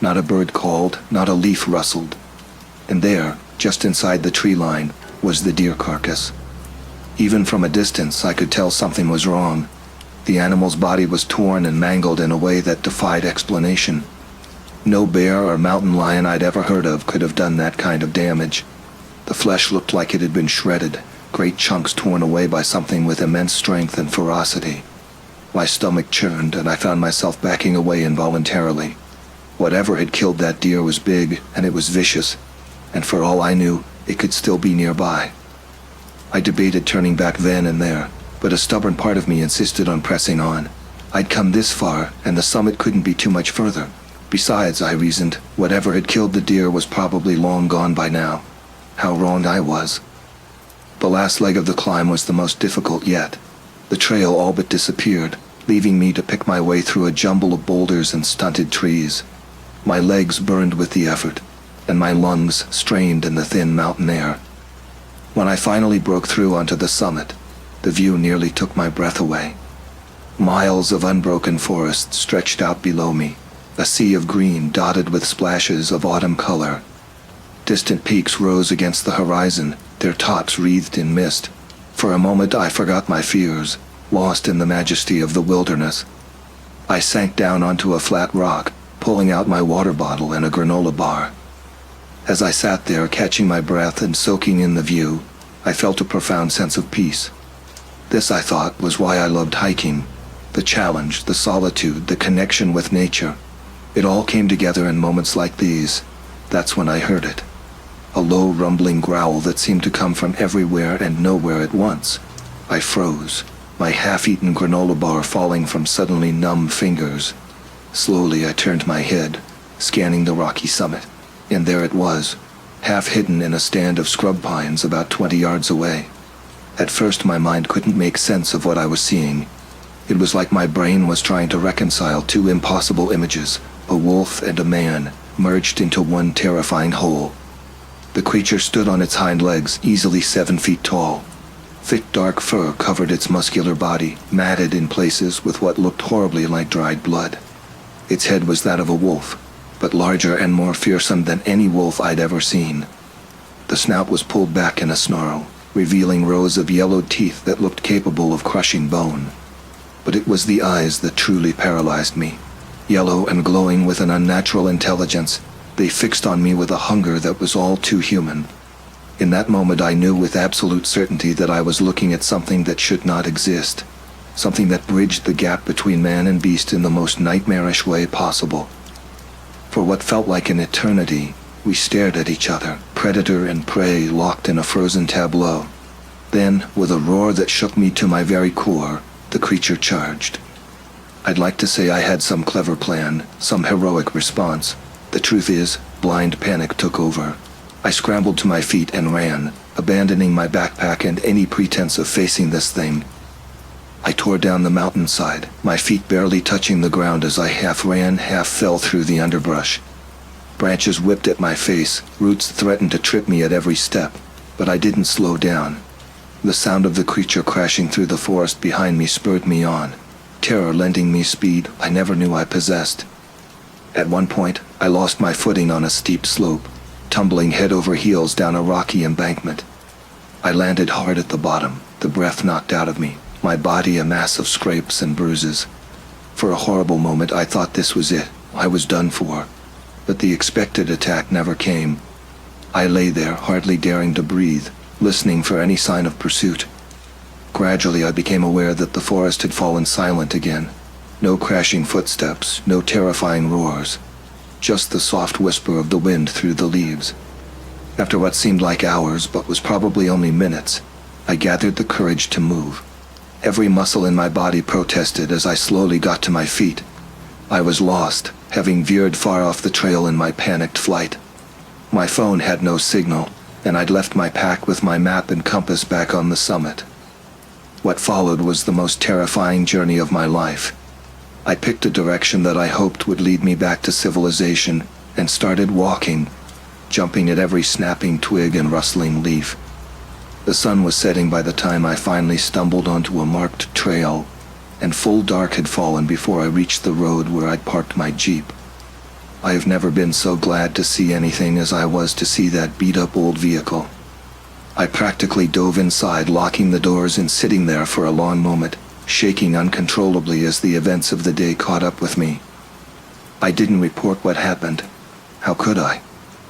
[SPEAKER 1] Not a bird called, not a leaf rustled. And there, just inside the tree line, was the deer carcass. Even from a distance, I could tell something was wrong. The animal's body was torn and mangled in a way that defied explanation. No bear or mountain lion I'd ever heard of could have done that kind of damage. The flesh looked like it had been shredded, great chunks torn away by something with immense strength and ferocity. My stomach churned, and I found myself backing away involuntarily. Whatever had killed that deer was big, and it was vicious, and for all I knew, it could still be nearby. I debated turning back then and there, but a stubborn part of me insisted on pressing on. I'd come this far, and the summit couldn't be too much further. Besides, I reasoned, whatever had killed the deer was probably long gone by now. How wrong I was. The last leg of the climb was the most difficult yet. The trail all but disappeared, leaving me to pick my way through a jumble of boulders and stunted trees. My legs burned with the effort, and my lungs strained in the thin mountain air. When I finally broke through onto the summit, the view nearly took my breath away. Miles of unbroken forest stretched out below me, a sea of green dotted with splashes of autumn color. Distant peaks rose against the horizon, their tops wreathed in mist. For a moment I forgot my fears, lost in the majesty of the wilderness. I sank down onto a flat rock, pulling out my water bottle and a granola bar. As I sat there, catching my breath and soaking in the view, I felt a profound sense of peace. This, I thought, was why I loved hiking. The challenge, the solitude, the connection with nature. It all came together in moments like these. That's when I heard it. A low, rumbling growl that seemed to come from everywhere and nowhere at once. I froze, my half-eaten granola bar falling from suddenly numb fingers. Slowly I turned my head, scanning the rocky summit, and there it was, half hidden in a stand of scrub pines about 20 yards away. At first my mind couldn't make sense of what I was seeing. It was like my brain was trying to reconcile two impossible images, a wolf and a man, merged into one terrifying whole. The creature stood on its hind legs, easily 7 feet tall. Thick dark fur covered its muscular body, matted in places with what looked horribly like dried blood. Its head was that of a wolf, but larger and more fearsome than any wolf I'd ever seen. The snout was pulled back in a snarl, revealing rows of yellowed teeth that looked capable of crushing bone. But it was the eyes that truly paralyzed me. Yellow and glowing with an unnatural intelligence, they fixed on me with a hunger that was all too human. In that moment I knew with absolute certainty that I was looking at something that should not exist, something that bridged the gap between man and beast in the most nightmarish way possible. For what felt like an eternity, we stared at each other, predator and prey locked in a frozen tableau. Then, with a roar that shook me to my very core, the creature charged. I'd like to say I had some clever plan, some heroic response. The truth is, blind panic took over. I scrambled to my feet and ran, abandoning my backpack and any pretense of facing this thing. I tore down the mountainside, my feet barely touching the ground as I half ran, half fell through the underbrush. Branches whipped at my face, roots threatened to trip me at every step, but I didn't slow down. The sound of the creature crashing through the forest behind me spurred me on, terror lending me speed I never knew I possessed. At one point, I lost my footing on a steep slope, tumbling head over heels down a rocky embankment. I landed hard at the bottom, the breath knocked out of me, my body a mass of scrapes and bruises. For a horrible moment I thought this was it, I was done for. But the expected attack never came. I lay there, hardly daring to breathe, listening for any sign of pursuit. Gradually I became aware that the forest had fallen silent again. No crashing footsteps, no terrifying roars. Just the soft whisper of the wind through the leaves. After what seemed like hours, but was probably only minutes, I gathered the courage to move. Every muscle in my body protested as I slowly got to my feet. I was lost, having veered far off the trail in my panicked flight. My phone had no signal, and I'd left my pack with my map and compass back on the summit. What followed was the most terrifying journey of my life. I picked a direction that I hoped would lead me back to civilization, and started walking, jumping at every snapping twig and rustling leaf. The sun was setting by the time I finally stumbled onto a marked trail, and full dark had fallen before I reached the road where I'd parked my Jeep. I have never been so glad to see anything as I was to see that beat-up old vehicle. I practically dove inside, locking the doors and sitting there for a long moment, shaking uncontrollably as the events of the day caught up with me. I didn't report what happened. How could I?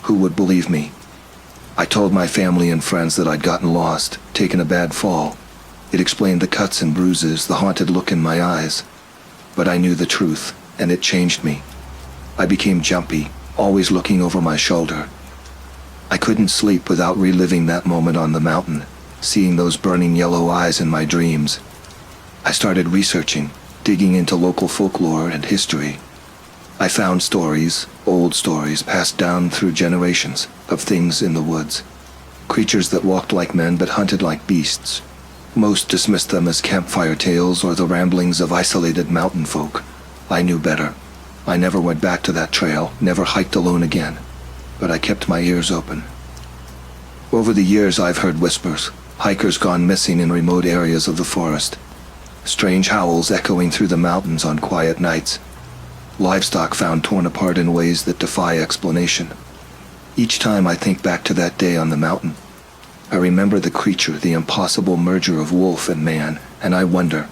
[SPEAKER 1] Who would believe me? I told my family and friends that I'd gotten lost, taken a bad fall. It explained the cuts and bruises, the haunted look in my eyes. But I knew the truth, and it changed me. I became jumpy, always looking over my shoulder. I couldn't sleep without reliving that moment on the mountain, seeing those burning yellow eyes in my dreams. I started researching, digging into local folklore and history. I found stories, old stories passed down through generations, of things in the woods. Creatures that walked like men but hunted like beasts. Most dismissed them as campfire tales or the ramblings of isolated mountain folk. I knew better. I never went back to that trail, never hiked alone again. But I kept my ears open. Over the years I've heard whispers, hikers gone missing in remote areas of the forest. Strange howls echoing through the mountains on quiet nights. Livestock found torn apart in ways that defy explanation. Each time I think back to that day on the mountain, I remember the creature, the impossible merger of wolf and man, and I wonder,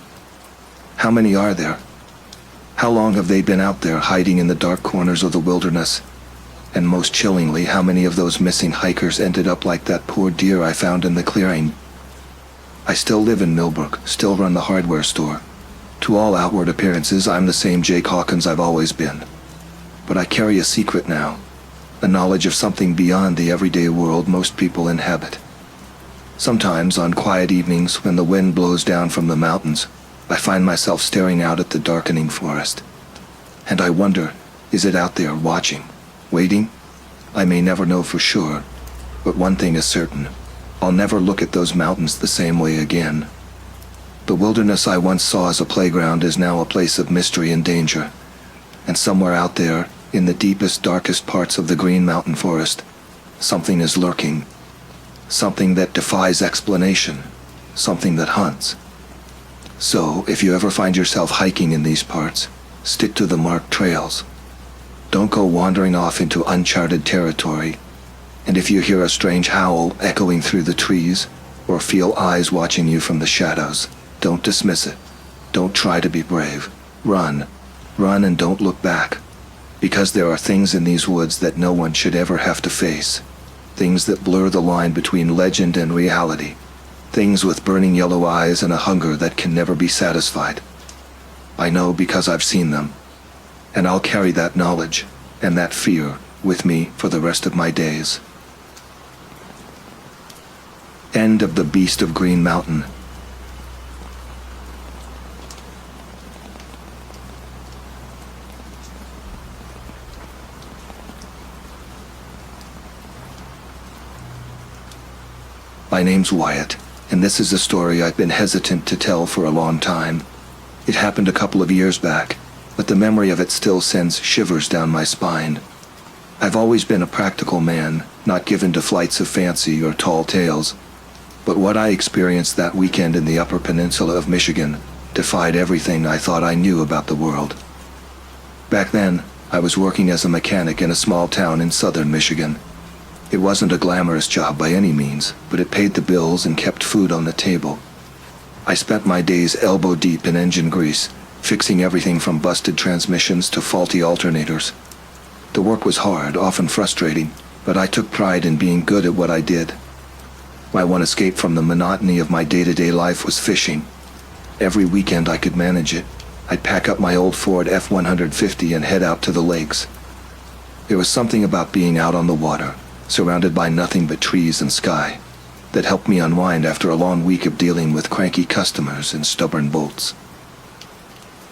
[SPEAKER 1] how many are there? How long have they been out there hiding in the dark corners of the wilderness? And most chillingly, how many of those missing hikers ended up like that poor deer I found in the clearing? I still live in Millbrook, still run the hardware store. To all outward appearances, I'm the same Jake Hawkins I've always been. But I carry a secret now, a knowledge of something beyond the everyday world most people inhabit. Sometimes, on quiet evenings when the wind blows down from the mountains, I find myself staring out at the darkening forest. And I wonder, is it out there watching, waiting? I may never know for sure, but one thing is certain. I'll never look at those mountains the same way again. The wilderness I once saw as a playground is now a place of mystery and danger. And somewhere out there, in the deepest, darkest parts of the Green Mountain Forest, something is lurking. Something that defies explanation. Something that hunts. So, if you ever find yourself hiking in these parts, stick to the marked trails. Don't go wandering off into uncharted territory. And if you hear a strange howl echoing through the trees, or feel eyes watching you from the shadows, don't dismiss it. Don't try to be brave. Run. Run and don't look back. Because there are things in these woods that no one should ever have to face. Things that blur the line between legend and reality. Things with burning yellow eyes and a hunger that can never be satisfied. I know because I've seen them. And I'll carry that knowledge and that fear with me for the rest of my days. end of the Beast of Green Mountain. My name's Wyatt, and this is a story I've been hesitant to tell for a long time. It happened a couple of years back, but the memory of it still sends shivers down my spine. I've always been a practical man, not given to flights of fancy or tall tales. But what I experienced that weekend in the Upper Peninsula of Michigan defied everything I thought I knew about the world. Back then, I was working as a mechanic in a small town in southern Michigan. It wasn't a glamorous job by any means, but it paid the bills and kept food on the table. I spent my days elbow deep in engine grease, fixing everything from busted transmissions to faulty alternators. The work was hard, often frustrating, but I took pride in being good at what I did. My one escape from the monotony of my day-to-day life was fishing. Every weekend I could manage it. I'd pack up my old Ford F-150 and head out to the lakes. There was something about being out on the water, surrounded by nothing but trees and sky, that helped me unwind after a long week of dealing with cranky customers and stubborn bolts.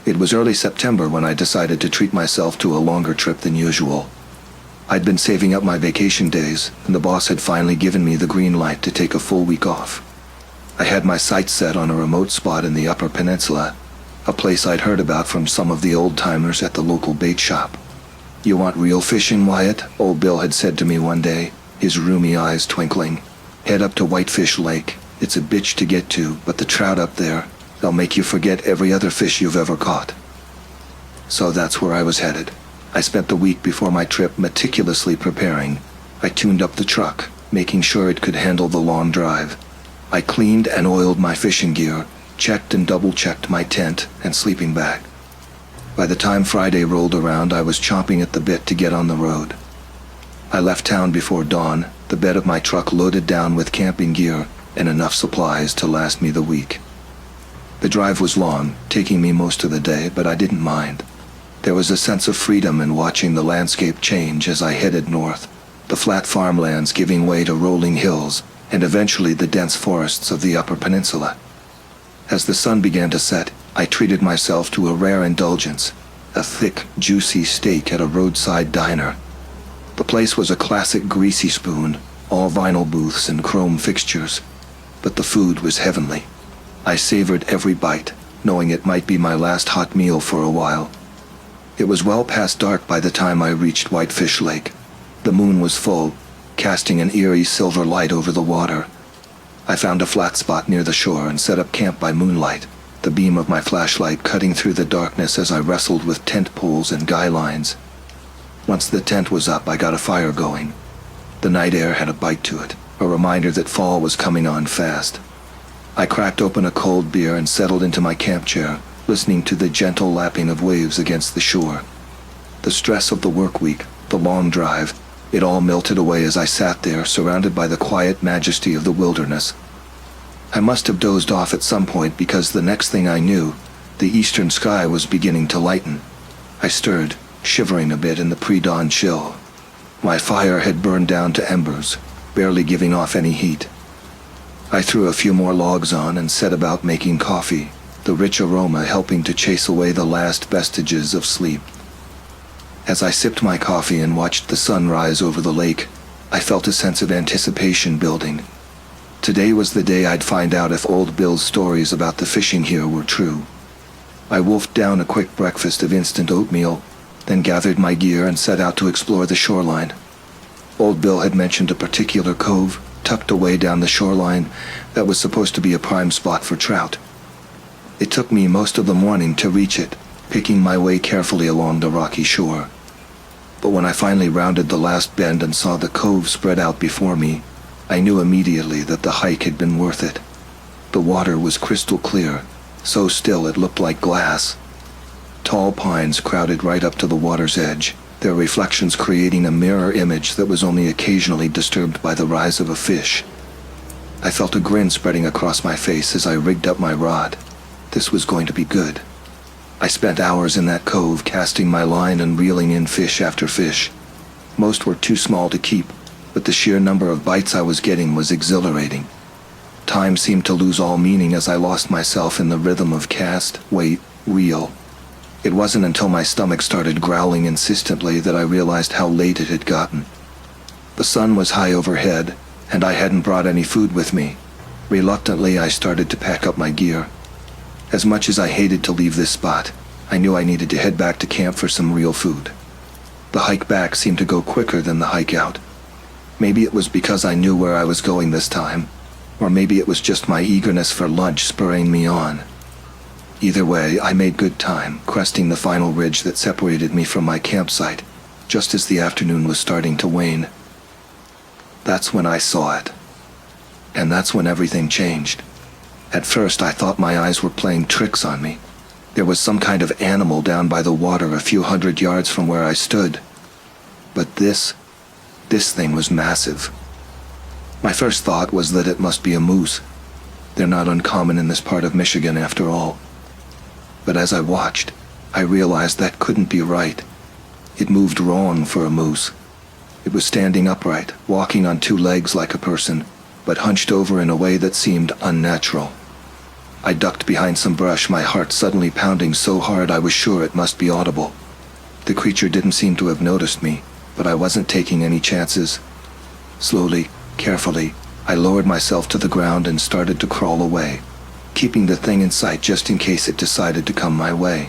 [SPEAKER 1] It was early September when I decided to treat myself to a longer trip than usual. I'd been saving up my vacation days, and the boss had finally given me the green light to take a full week off. I had my sights set on a remote spot in the Upper Peninsula, a place I'd heard about from some of the old-timers at the local bait shop. "You want real fishing, Wyatt?" Old Bill had said to me one day, his rheumy eyes twinkling. "Head up to Whitefish Lake. It's a bitch to get to, but the trout up there, they'll make you forget every other fish you've ever caught." So that's where I was headed. I spent the week before my trip meticulously preparing. I tuned up the truck, making sure it could handle the long drive. I cleaned and oiled my fishing gear, checked and double-checked my tent and sleeping bag. By the time Friday rolled around, I was chomping at the bit to get on the road. I left town before dawn, the bed of my truck loaded down with camping gear and enough supplies to last me the week. The drive was long, taking me most of the day, but I didn't mind. There was a sense of freedom in watching the landscape change as I headed north, the flat farmlands giving way to rolling hills, and eventually the dense forests of the Upper Peninsula. As the sun began to set, I treated myself to a rare indulgence, a thick, juicy steak at a roadside diner. The place was a classic greasy spoon, all vinyl booths and chrome fixtures, but the food was heavenly. I savored every bite, knowing it might be my last hot meal for a while. It was well past dark by the time I reached Whitefish Lake. The moon was full, casting an eerie silver light over the water. I found a flat spot near the shore and set up camp by moonlight, the beam of my flashlight cutting through the darkness as I wrestled with tent poles and guy lines. Once the tent was up, I got a fire going. The night air had a bite to it, a reminder that fall was coming on fast. I cracked open a cold beer and settled into my camp chair, listening to the gentle lapping of waves against the shore. The stress of the work week, the long drive, it all melted away as I sat there, surrounded by the quiet majesty of the wilderness. I must have dozed off at some point because the next thing I knew, the eastern sky was beginning to lighten. I stirred, shivering a bit in the pre-dawn chill. My fire had burned down to embers, barely giving off any heat. I threw a few more logs on and set about making coffee, the rich aroma helping to chase away the last vestiges of sleep. As I sipped my coffee and watched the sun rise over the lake, I felt a sense of anticipation building. Today was the day I'd find out if Old Bill's stories about the fishing here were true. I wolfed down a quick breakfast of instant oatmeal, then gathered my gear and set out to explore the shoreline. Old Bill had mentioned a particular cove, tucked away down the shoreline, that was supposed to be a prime spot for trout. It took me most of the morning to reach it, picking my way carefully along the rocky shore. But when I finally rounded the last bend and saw the cove spread out before me, I knew immediately that the hike had been worth it. The water was crystal clear, so still it looked like glass. Tall pines crowded right up to the water's edge, their reflections creating a mirror image that was only occasionally disturbed by the rise of a fish. I felt a grin spreading across my face as I rigged up my rod. This was going to be good. I spent hours in that cove casting my line and reeling in fish after fish. Most were too small to keep, but the sheer number of bites I was getting was exhilarating. Time seemed to lose all meaning as I lost myself in the rhythm of cast, wait, reel. It wasn't until my stomach started growling insistently that I realized how late it had gotten. The sun was high overhead, and I hadn't brought any food with me. Reluctantly, I started to pack up my gear. As much as I hated to leave this spot, I knew I needed to head back to camp for some real food. The hike back seemed to go quicker than the hike out. Maybe it was because I knew where I was going this time, or maybe it was just my eagerness for lunch spurring me on. Either way, I made good time, cresting the final ridge that separated me from my campsite, just as the afternoon was starting to wane. That's when I saw it. And that's when everything changed. At first, I thought my eyes were playing tricks on me. There was some kind of animal down by the water a few hundred yards from where I stood. But this thing was massive. My first thought was that it must be a moose. They're not uncommon in this part of Michigan after all. But as I watched, I realized that couldn't be right. It moved wrong for a moose. It was standing upright, walking on two legs like a person, but hunched over in a way that seemed unnatural. I ducked behind some brush, my heart suddenly pounding so hard I was sure it must be audible. The creature didn't seem to have noticed me, but I wasn't taking any chances. Slowly, carefully, I lowered myself to the ground and started to crawl away, keeping the thing in sight just in case it decided to come my way.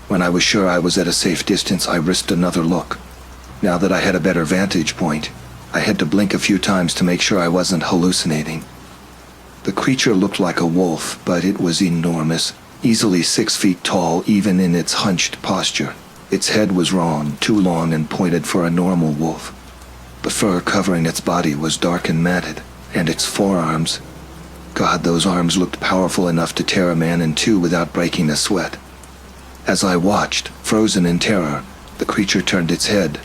[SPEAKER 1] When I was sure I was at a safe distance, I risked another look. Now that I had a better vantage point, I had to blink a few times to make sure I wasn't hallucinating. The creature looked like a wolf, but it was enormous, easily 6 feet tall even in its hunched posture. Its head was wrong, too long and pointed for a normal wolf. The fur covering its body was dark and matted, and its forearms... God, those arms looked powerful enough to tear a man in two without breaking a sweat. As I watched, frozen in terror, the creature turned its head.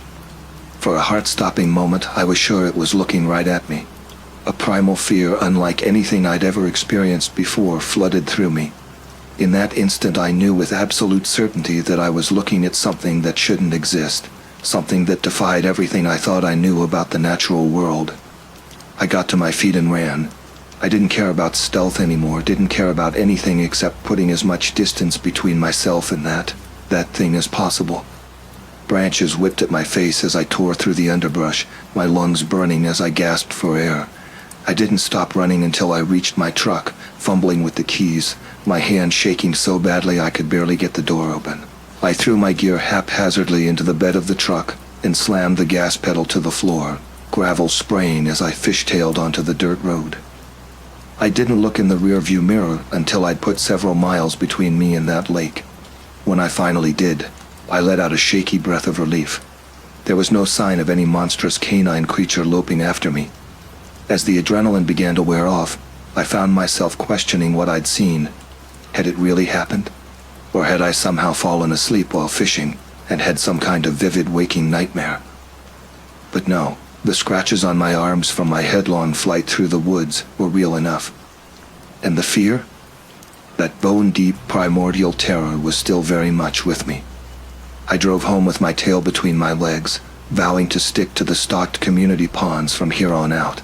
[SPEAKER 1] For a heart-stopping moment, I was sure it was looking right at me. A primal fear unlike anything I'd ever experienced before flooded through me. In that instant, I knew with absolute certainty that I was looking at something that shouldn't exist, something that defied everything I thought I knew about the natural world. I got to my feet and ran. I didn't care about stealth anymore, didn't care about anything except putting as much distance between myself and that thing as possible. Branches whipped at my face as I tore through the underbrush, my lungs burning as I gasped for air. I didn't stop running until I reached my truck, fumbling with the keys, my hand shaking so badly I could barely get the door open. I threw my gear haphazardly into the bed of the truck and slammed the gas pedal to the floor, gravel spraying as I fishtailed onto the dirt road. I didn't look in the rearview mirror until I'd put several miles between me and that lake. When I finally did, I let out a shaky breath of relief. There was no sign of any monstrous canine creature loping after me. As the adrenaline began to wear off, I found myself questioning what I'd seen. Had it really happened? Or had I somehow fallen asleep while fishing and had some kind of vivid waking nightmare? But no, the scratches on my arms from my headlong flight through the woods were real enough. And the fear? That bone-deep primordial terror was still very much with me. I drove home with my tail between my legs, vowing to stick to the stocked community ponds from here on out.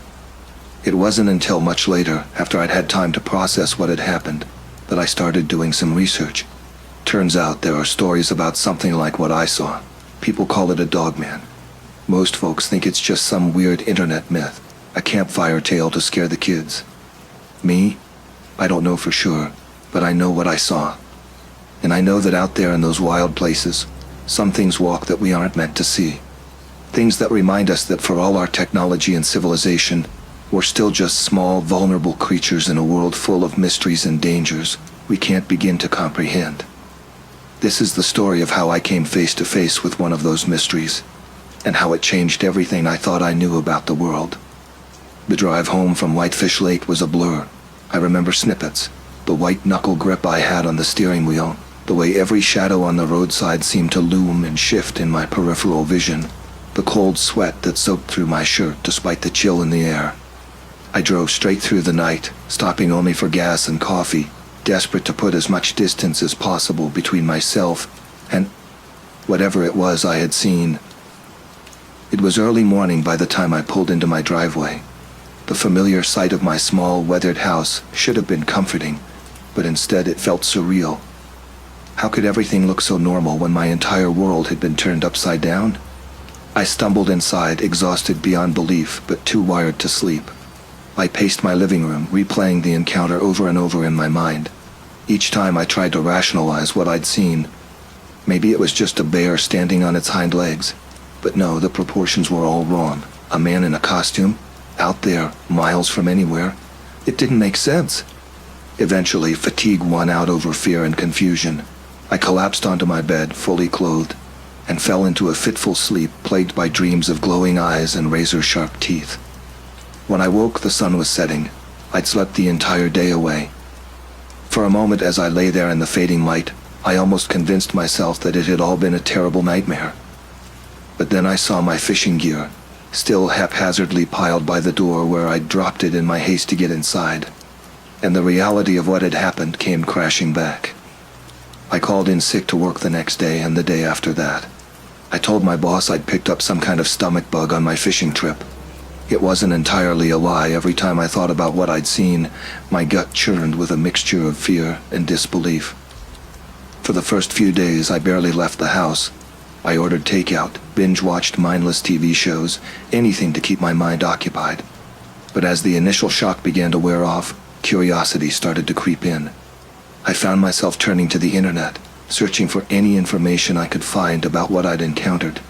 [SPEAKER 1] It wasn't until much later, after I'd had time to process what had happened, that I started doing some research. Turns out there are stories about something like what I saw. People call it a dogman. Most folks think it's just some weird internet myth, a campfire tale to scare the kids. Me? I don't know for sure, but I know what I saw. And I know that out there in those wild places, some things walk that we aren't meant to see. Things that remind us that for all our technology and civilization, we're still just small, vulnerable creatures in a world full of mysteries and dangers we can't begin to comprehend. This is the story of how I came face to face with one of those mysteries, and how it changed everything I thought I knew about the world. The drive home from Whitefish Lake was a blur. I remember snippets, the white knuckle grip I had on the steering wheel, the way every shadow on the roadside seemed to loom and shift in my peripheral vision, the cold sweat that soaked through my shirt despite the chill in the air. I drove straight through the night, stopping only for gas and coffee, desperate to put as much distance as possible between myself and whatever it was I had seen. It was early morning by the time I pulled into my driveway. The familiar sight of my small, weathered house should have been comforting, but instead it felt surreal. How could everything look so normal when my entire world had been turned upside down? I stumbled inside, exhausted beyond belief, but too wired to sleep. I paced my living room, replaying the encounter over and over in my mind. Each time I tried to rationalize what I'd seen. Maybe it was just a bear standing on its hind legs. But no, the proportions were all wrong. A man in a costume, out there, miles from anywhere. It didn't make sense. Eventually, fatigue won out over fear and confusion. I collapsed onto my bed, fully clothed, and fell into a fitful sleep plagued by dreams of glowing eyes and razor-sharp teeth. When I woke, the sun was setting. I'd slept the entire day away. For a moment, as I lay there in the fading light, I almost convinced myself that it had all been a terrible nightmare. But then I saw my fishing gear, still haphazardly piled by the door where I'd dropped it in my haste to get inside, and the reality of what had happened came crashing back. I called in sick to work the next day and the day after that. I told my boss I'd picked up some kind of stomach bug on my fishing trip. It wasn't entirely a lie. Every time I thought about what I'd seen, my gut churned with a mixture of fear and disbelief. For the first few days, I barely left the house. I ordered takeout, binge-watched mindless TV shows, anything to keep my mind occupied. But as the initial shock began to wear off, curiosity started to creep in. I found myself turning to the internet, searching for any information I could find about what I'd encountered.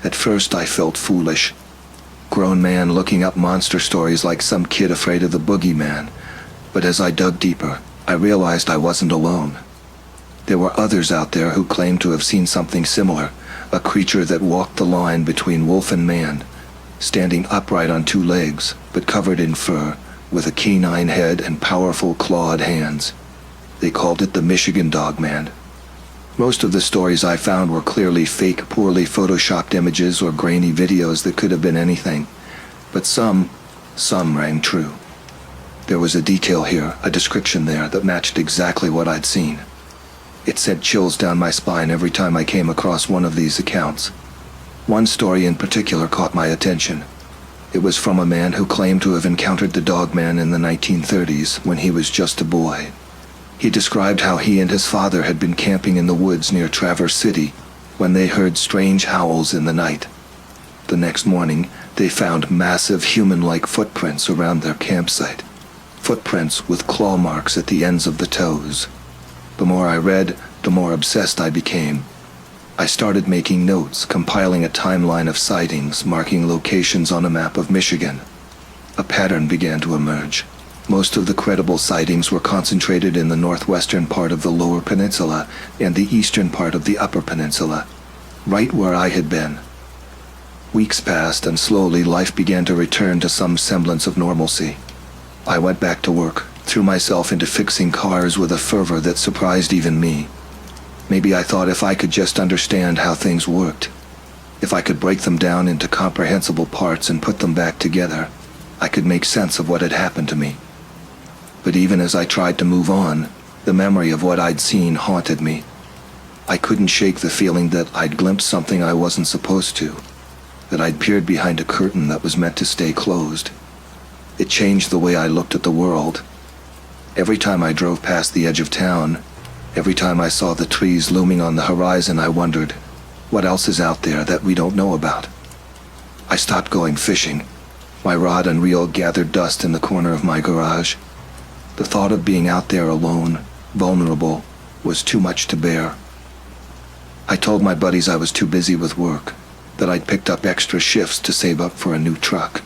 [SPEAKER 1] At first, I felt foolish. Grown man looking up monster stories like some kid afraid of the boogeyman. But as I dug deeper, I realized I wasn't alone. There were others out there who claimed to have seen something similar, a creature that walked the line between wolf and man, standing upright on two legs, but covered in fur, with a canine head and powerful clawed hands. They called it the Michigan Dogman. Most of the stories I found were clearly fake, poorly photoshopped images or grainy videos that could have been anything. But some rang true. There was a detail here, a description there, that matched exactly what I'd seen. It sent chills down my spine every time I came across one of these accounts. One story in particular caught my attention. It was from a man who claimed to have encountered the Dogman in the 1930s when he was just a boy. He described how he and his father had been camping in the woods near Traverse City when they heard strange howls in the night. The next morning, they found massive human-like footprints around their campsite. Footprints with claw marks at the ends of the toes. The more I read, the more obsessed I became. I started making notes, compiling a timeline of sightings, marking locations on a map of Michigan. A pattern began to emerge. Most of the credible sightings were concentrated in the northwestern part of the Lower Peninsula and the eastern part of the Upper Peninsula, right where I had been. Weeks passed, and slowly life began to return to some semblance of normalcy. I went back to work, threw myself into fixing cars with a fervor that surprised even me. Maybe I thought if I could just understand how things worked, if I could break them down into comprehensible parts and put them back together, I could make sense of what had happened to me. But even as I tried to move on, the memory of what I'd seen haunted me. I couldn't shake the feeling that I'd glimpsed something I wasn't supposed to, that I'd peered behind a curtain that was meant to stay closed. It changed the way I looked at the world. Every time I drove past the edge of town, every time I saw the trees looming on the horizon, I wondered, what else is out there that we don't know about? I stopped going fishing. My rod and reel gathered dust in the corner of my garage. The thought of being out there alone, vulnerable, was too much to bear. I told my buddies I was too busy with work, that I'd picked up extra shifts to save up for a new truck.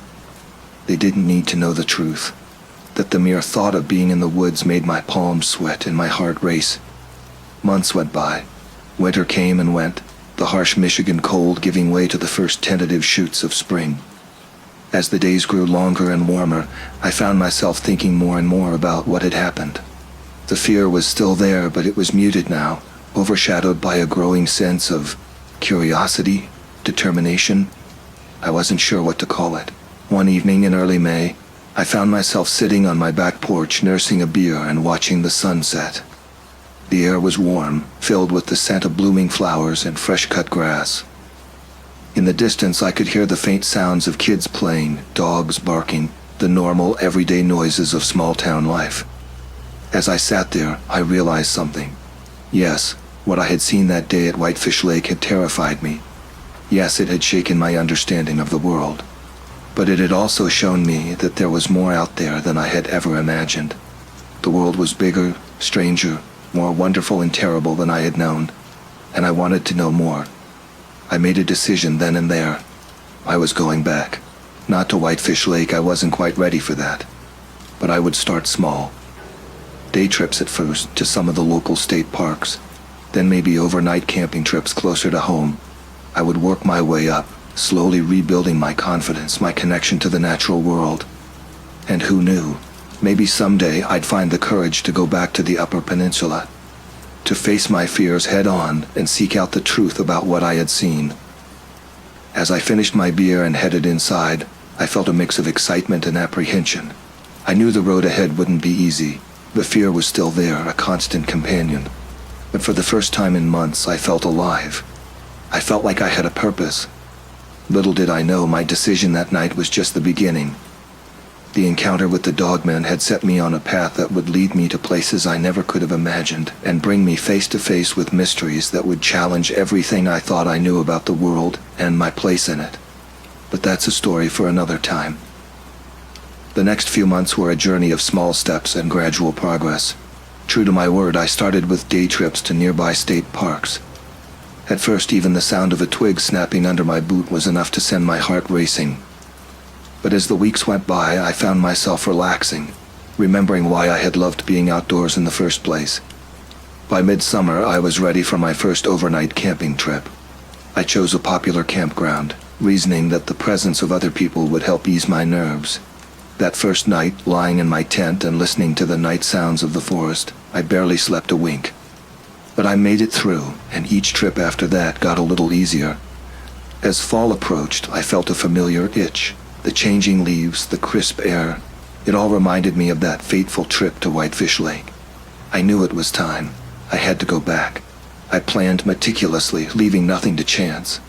[SPEAKER 1] They didn't need to know the truth, that the mere thought of being in the woods made my palms sweat and my heart race. Months went by. Winter came and went, the harsh Michigan cold giving way to the first tentative shoots of spring. As the days grew longer and warmer, I found myself thinking more and more about what had happened. The fear was still there, but it was muted now, overshadowed by a growing sense of curiosity, determination. I wasn't sure what to call it. One evening in early May, I found myself sitting on my back porch nursing a beer and watching the sun set. The air was warm, filled with the scent of blooming flowers and fresh-cut grass. In the distance, I could hear the faint sounds of kids playing, dogs barking, the normal, everyday noises of small-town life. As I sat there, I realized something. Yes, what I had seen that day at Whitefish Lake had terrified me. Yes, it had shaken my understanding of the world. But it had also shown me that there was more out there than I had ever imagined. The world was bigger, stranger, more wonderful and terrible than I had known, and I wanted to know more. I made a decision then and there. I was going back. Not to Whitefish Lake, I wasn't quite ready for that. But I would start small. Day trips at first to some of the local state parks, then maybe overnight camping trips closer to home. I would work my way up, slowly rebuilding my confidence, my connection to the natural world. And who knew, maybe someday I'd find the courage to go back to the Upper Peninsula, to face my fears head on and seek out the truth about what I had seen. As I finished my beer and headed inside, I felt a mix of excitement and apprehension. I knew the road ahead wouldn't be easy. The fear was still there, a constant companion. But for the first time in months, I felt alive. I felt like I had a purpose. Little did I know my decision that night was just the beginning. The encounter with the dogman had set me on a path that would lead me to places I never could have imagined and bring me face to face with mysteries that would challenge everything I thought I knew about the world and my place in it. But that's a story for another time. The next few months were a journey of small steps and gradual progress. True to my word, I started with day trips to nearby state parks. At first, even the sound of a twig snapping under my boot was enough to send my heart racing. But as the weeks went by, I found myself relaxing, remembering why I had loved being outdoors in the first place. By midsummer, I was ready for my first overnight camping trip. I chose a popular campground, reasoning that the presence of other people would help ease my nerves. That first night, lying in my tent and listening to the night sounds of the forest, I barely slept a wink. But I made it through, and each trip after that got a little easier. As fall approached, I felt a familiar itch. The changing leaves, the crisp air, it all reminded me of that fateful trip to Whitefish Lake. I knew it was time. I had to go back. I planned meticulously, leaving nothing to chance.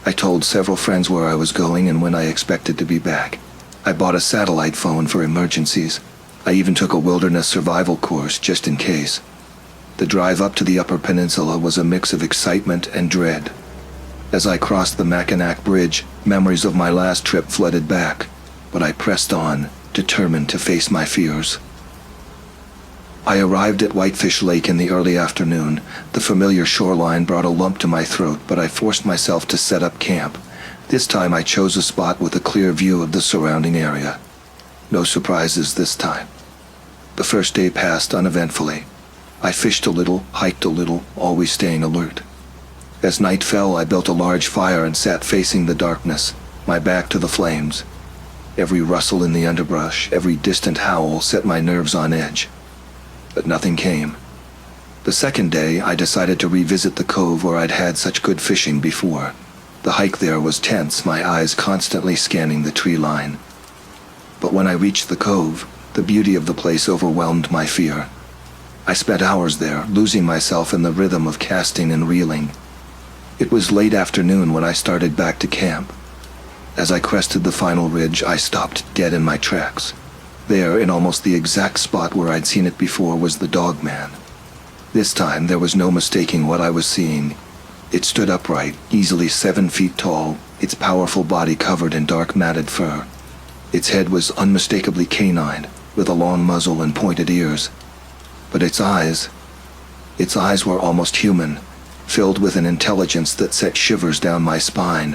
[SPEAKER 1] I told several friends where I was going and when I expected to be back. I bought a satellite phone for emergencies. I even took a wilderness survival course just in case. The drive up to the Upper Peninsula was a mix of excitement and dread. As I crossed the Mackinac Bridge, memories of my last trip flooded back, but I pressed on, determined to face my fears. I arrived at Whitefish Lake in the early afternoon. The familiar shoreline brought a lump to my throat, but I forced myself to set up camp. This time I chose a spot with a clear view of the surrounding area. No surprises this time. The first day passed uneventfully. I fished a little, hiked a little, always staying alert. As night fell, I built a large fire and sat facing the darkness, my back to the flames. Every rustle in the underbrush, every distant howl set my nerves on edge. But nothing came. The second day, I decided to revisit the cove where I'd had such good fishing before. The hike there was tense, my eyes constantly scanning the tree line. But when I reached the cove, the beauty of the place overwhelmed my fear. I spent hours there, losing myself in the rhythm of casting and reeling. It was late afternoon when I started back to camp. As I crested the final ridge, I stopped dead in my tracks. There, in almost the exact spot where I'd seen it before, was the dogman. This time, there was no mistaking what I was seeing. It stood upright, easily 7 feet tall, its powerful body covered in dark matted fur. Its head was unmistakably canine, with a long muzzle and pointed ears. But its eyes were almost human, filled with an intelligence that sent shivers down my spine.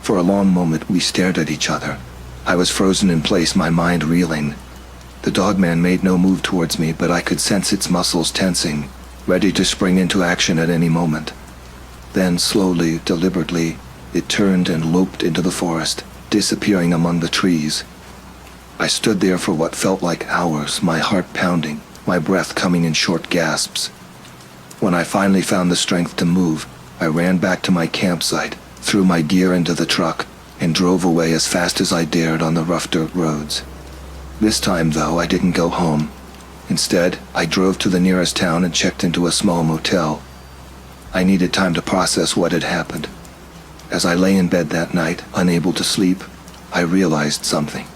[SPEAKER 1] For a long moment we stared at each other. I was frozen in place, my mind reeling. The dogman made no move towards me, but I could sense its muscles tensing, ready to spring into action at any moment. Then, slowly, deliberately, it turned and loped into the forest, disappearing among the trees. I stood there for what felt like hours, my heart pounding, my breath coming in short gasps. When I finally found the strength to move, I ran back to my campsite, threw my gear into the truck, and drove away as fast as I dared on the rough dirt roads. This time, though, I didn't go home. Instead, I drove to the nearest town and checked into a small motel. I needed time to process what had happened. As I lay in bed that night, unable to sleep, I realized something.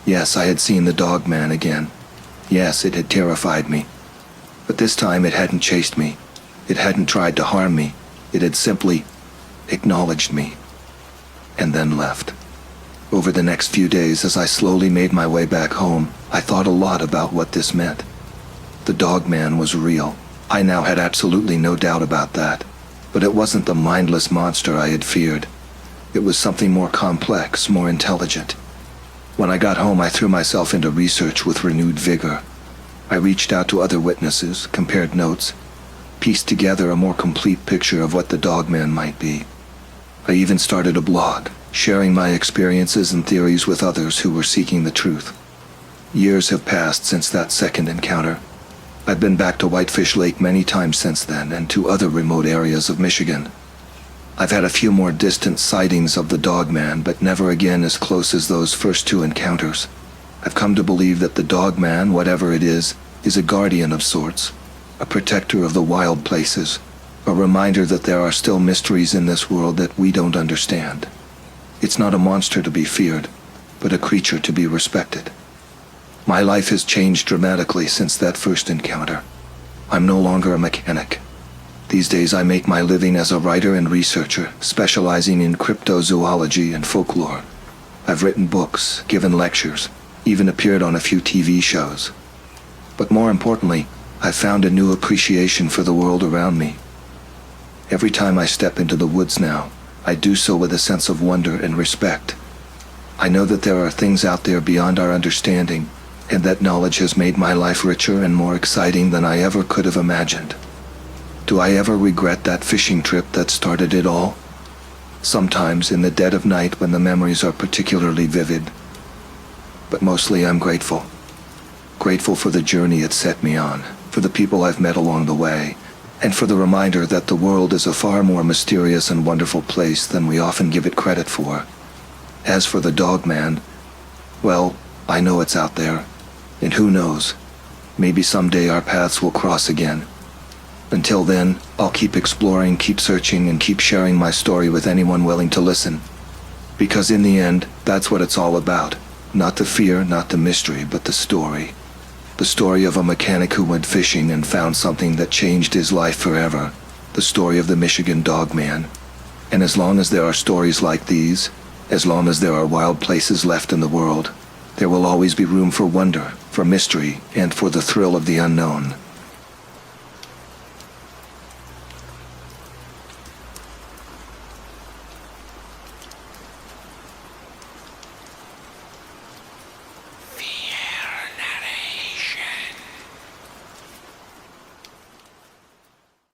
[SPEAKER 1] Yes, I had seen the dog man again. Yes, it had terrified me. But this time it hadn't chased me. It hadn't tried to harm me. It had simply acknowledged me and then left. Over the next few days, as I slowly made my way back home, I thought a lot about what this meant. The dog man was real. I now had absolutely no doubt about that. But it wasn't the mindless monster I had feared. It was something more complex, more intelligent. When I got home, I threw myself into research with renewed vigor. I reached out to other witnesses, compared notes, pieced together a more complete picture of what the dog man might be. I even started a blog, sharing my experiences and theories with others who were seeking the truth. Years have passed since that second encounter. I've been back to Whitefish Lake many times since then, and to other remote areas of Michigan. I've had a few more distant sightings of the dog man, but never again as close as those first two encounters. I've come to believe that the dog man, whatever it is a guardian of sorts, a protector of the wild places, a reminder that there are still mysteries in this world that we don't understand. It's not a monster to be feared, but a creature to be respected. My life has changed dramatically since that first encounter. I'm no longer a mechanic. These days I make my living as a writer and researcher, specializing in cryptozoology and folklore. I've written books, given lectures, even appeared on a few TV shows. But more importantly, I've found a new appreciation for the world around me. Every time I step into the woods now, I do so with a sense of wonder and respect. I know that there are things out there beyond our understanding, and that knowledge has made my life richer and more exciting than I ever could have imagined. Do I ever regret that fishing trip that started it all? Sometimes in the dead of night when the memories are particularly vivid. But mostly I'm grateful. Grateful for the journey it set me on, for the people I've met along the way, and for the reminder that the world is a far more mysterious and wonderful place than we often give it credit for. As for the dog man, well, I know it's out there, and who knows, maybe someday our paths will cross again. Until then, I'll keep exploring, keep searching, and keep sharing my story with anyone willing to listen. Because in the end, that's what it's all about. Not the fear, not the mystery, but the story. The story of a mechanic who went fishing and found something that changed his life forever. The story of the Michigan dog man. And as long as there are stories like these, as long as there are wild places left in the world, there will always be room for wonder, for mystery, and for the thrill of the unknown.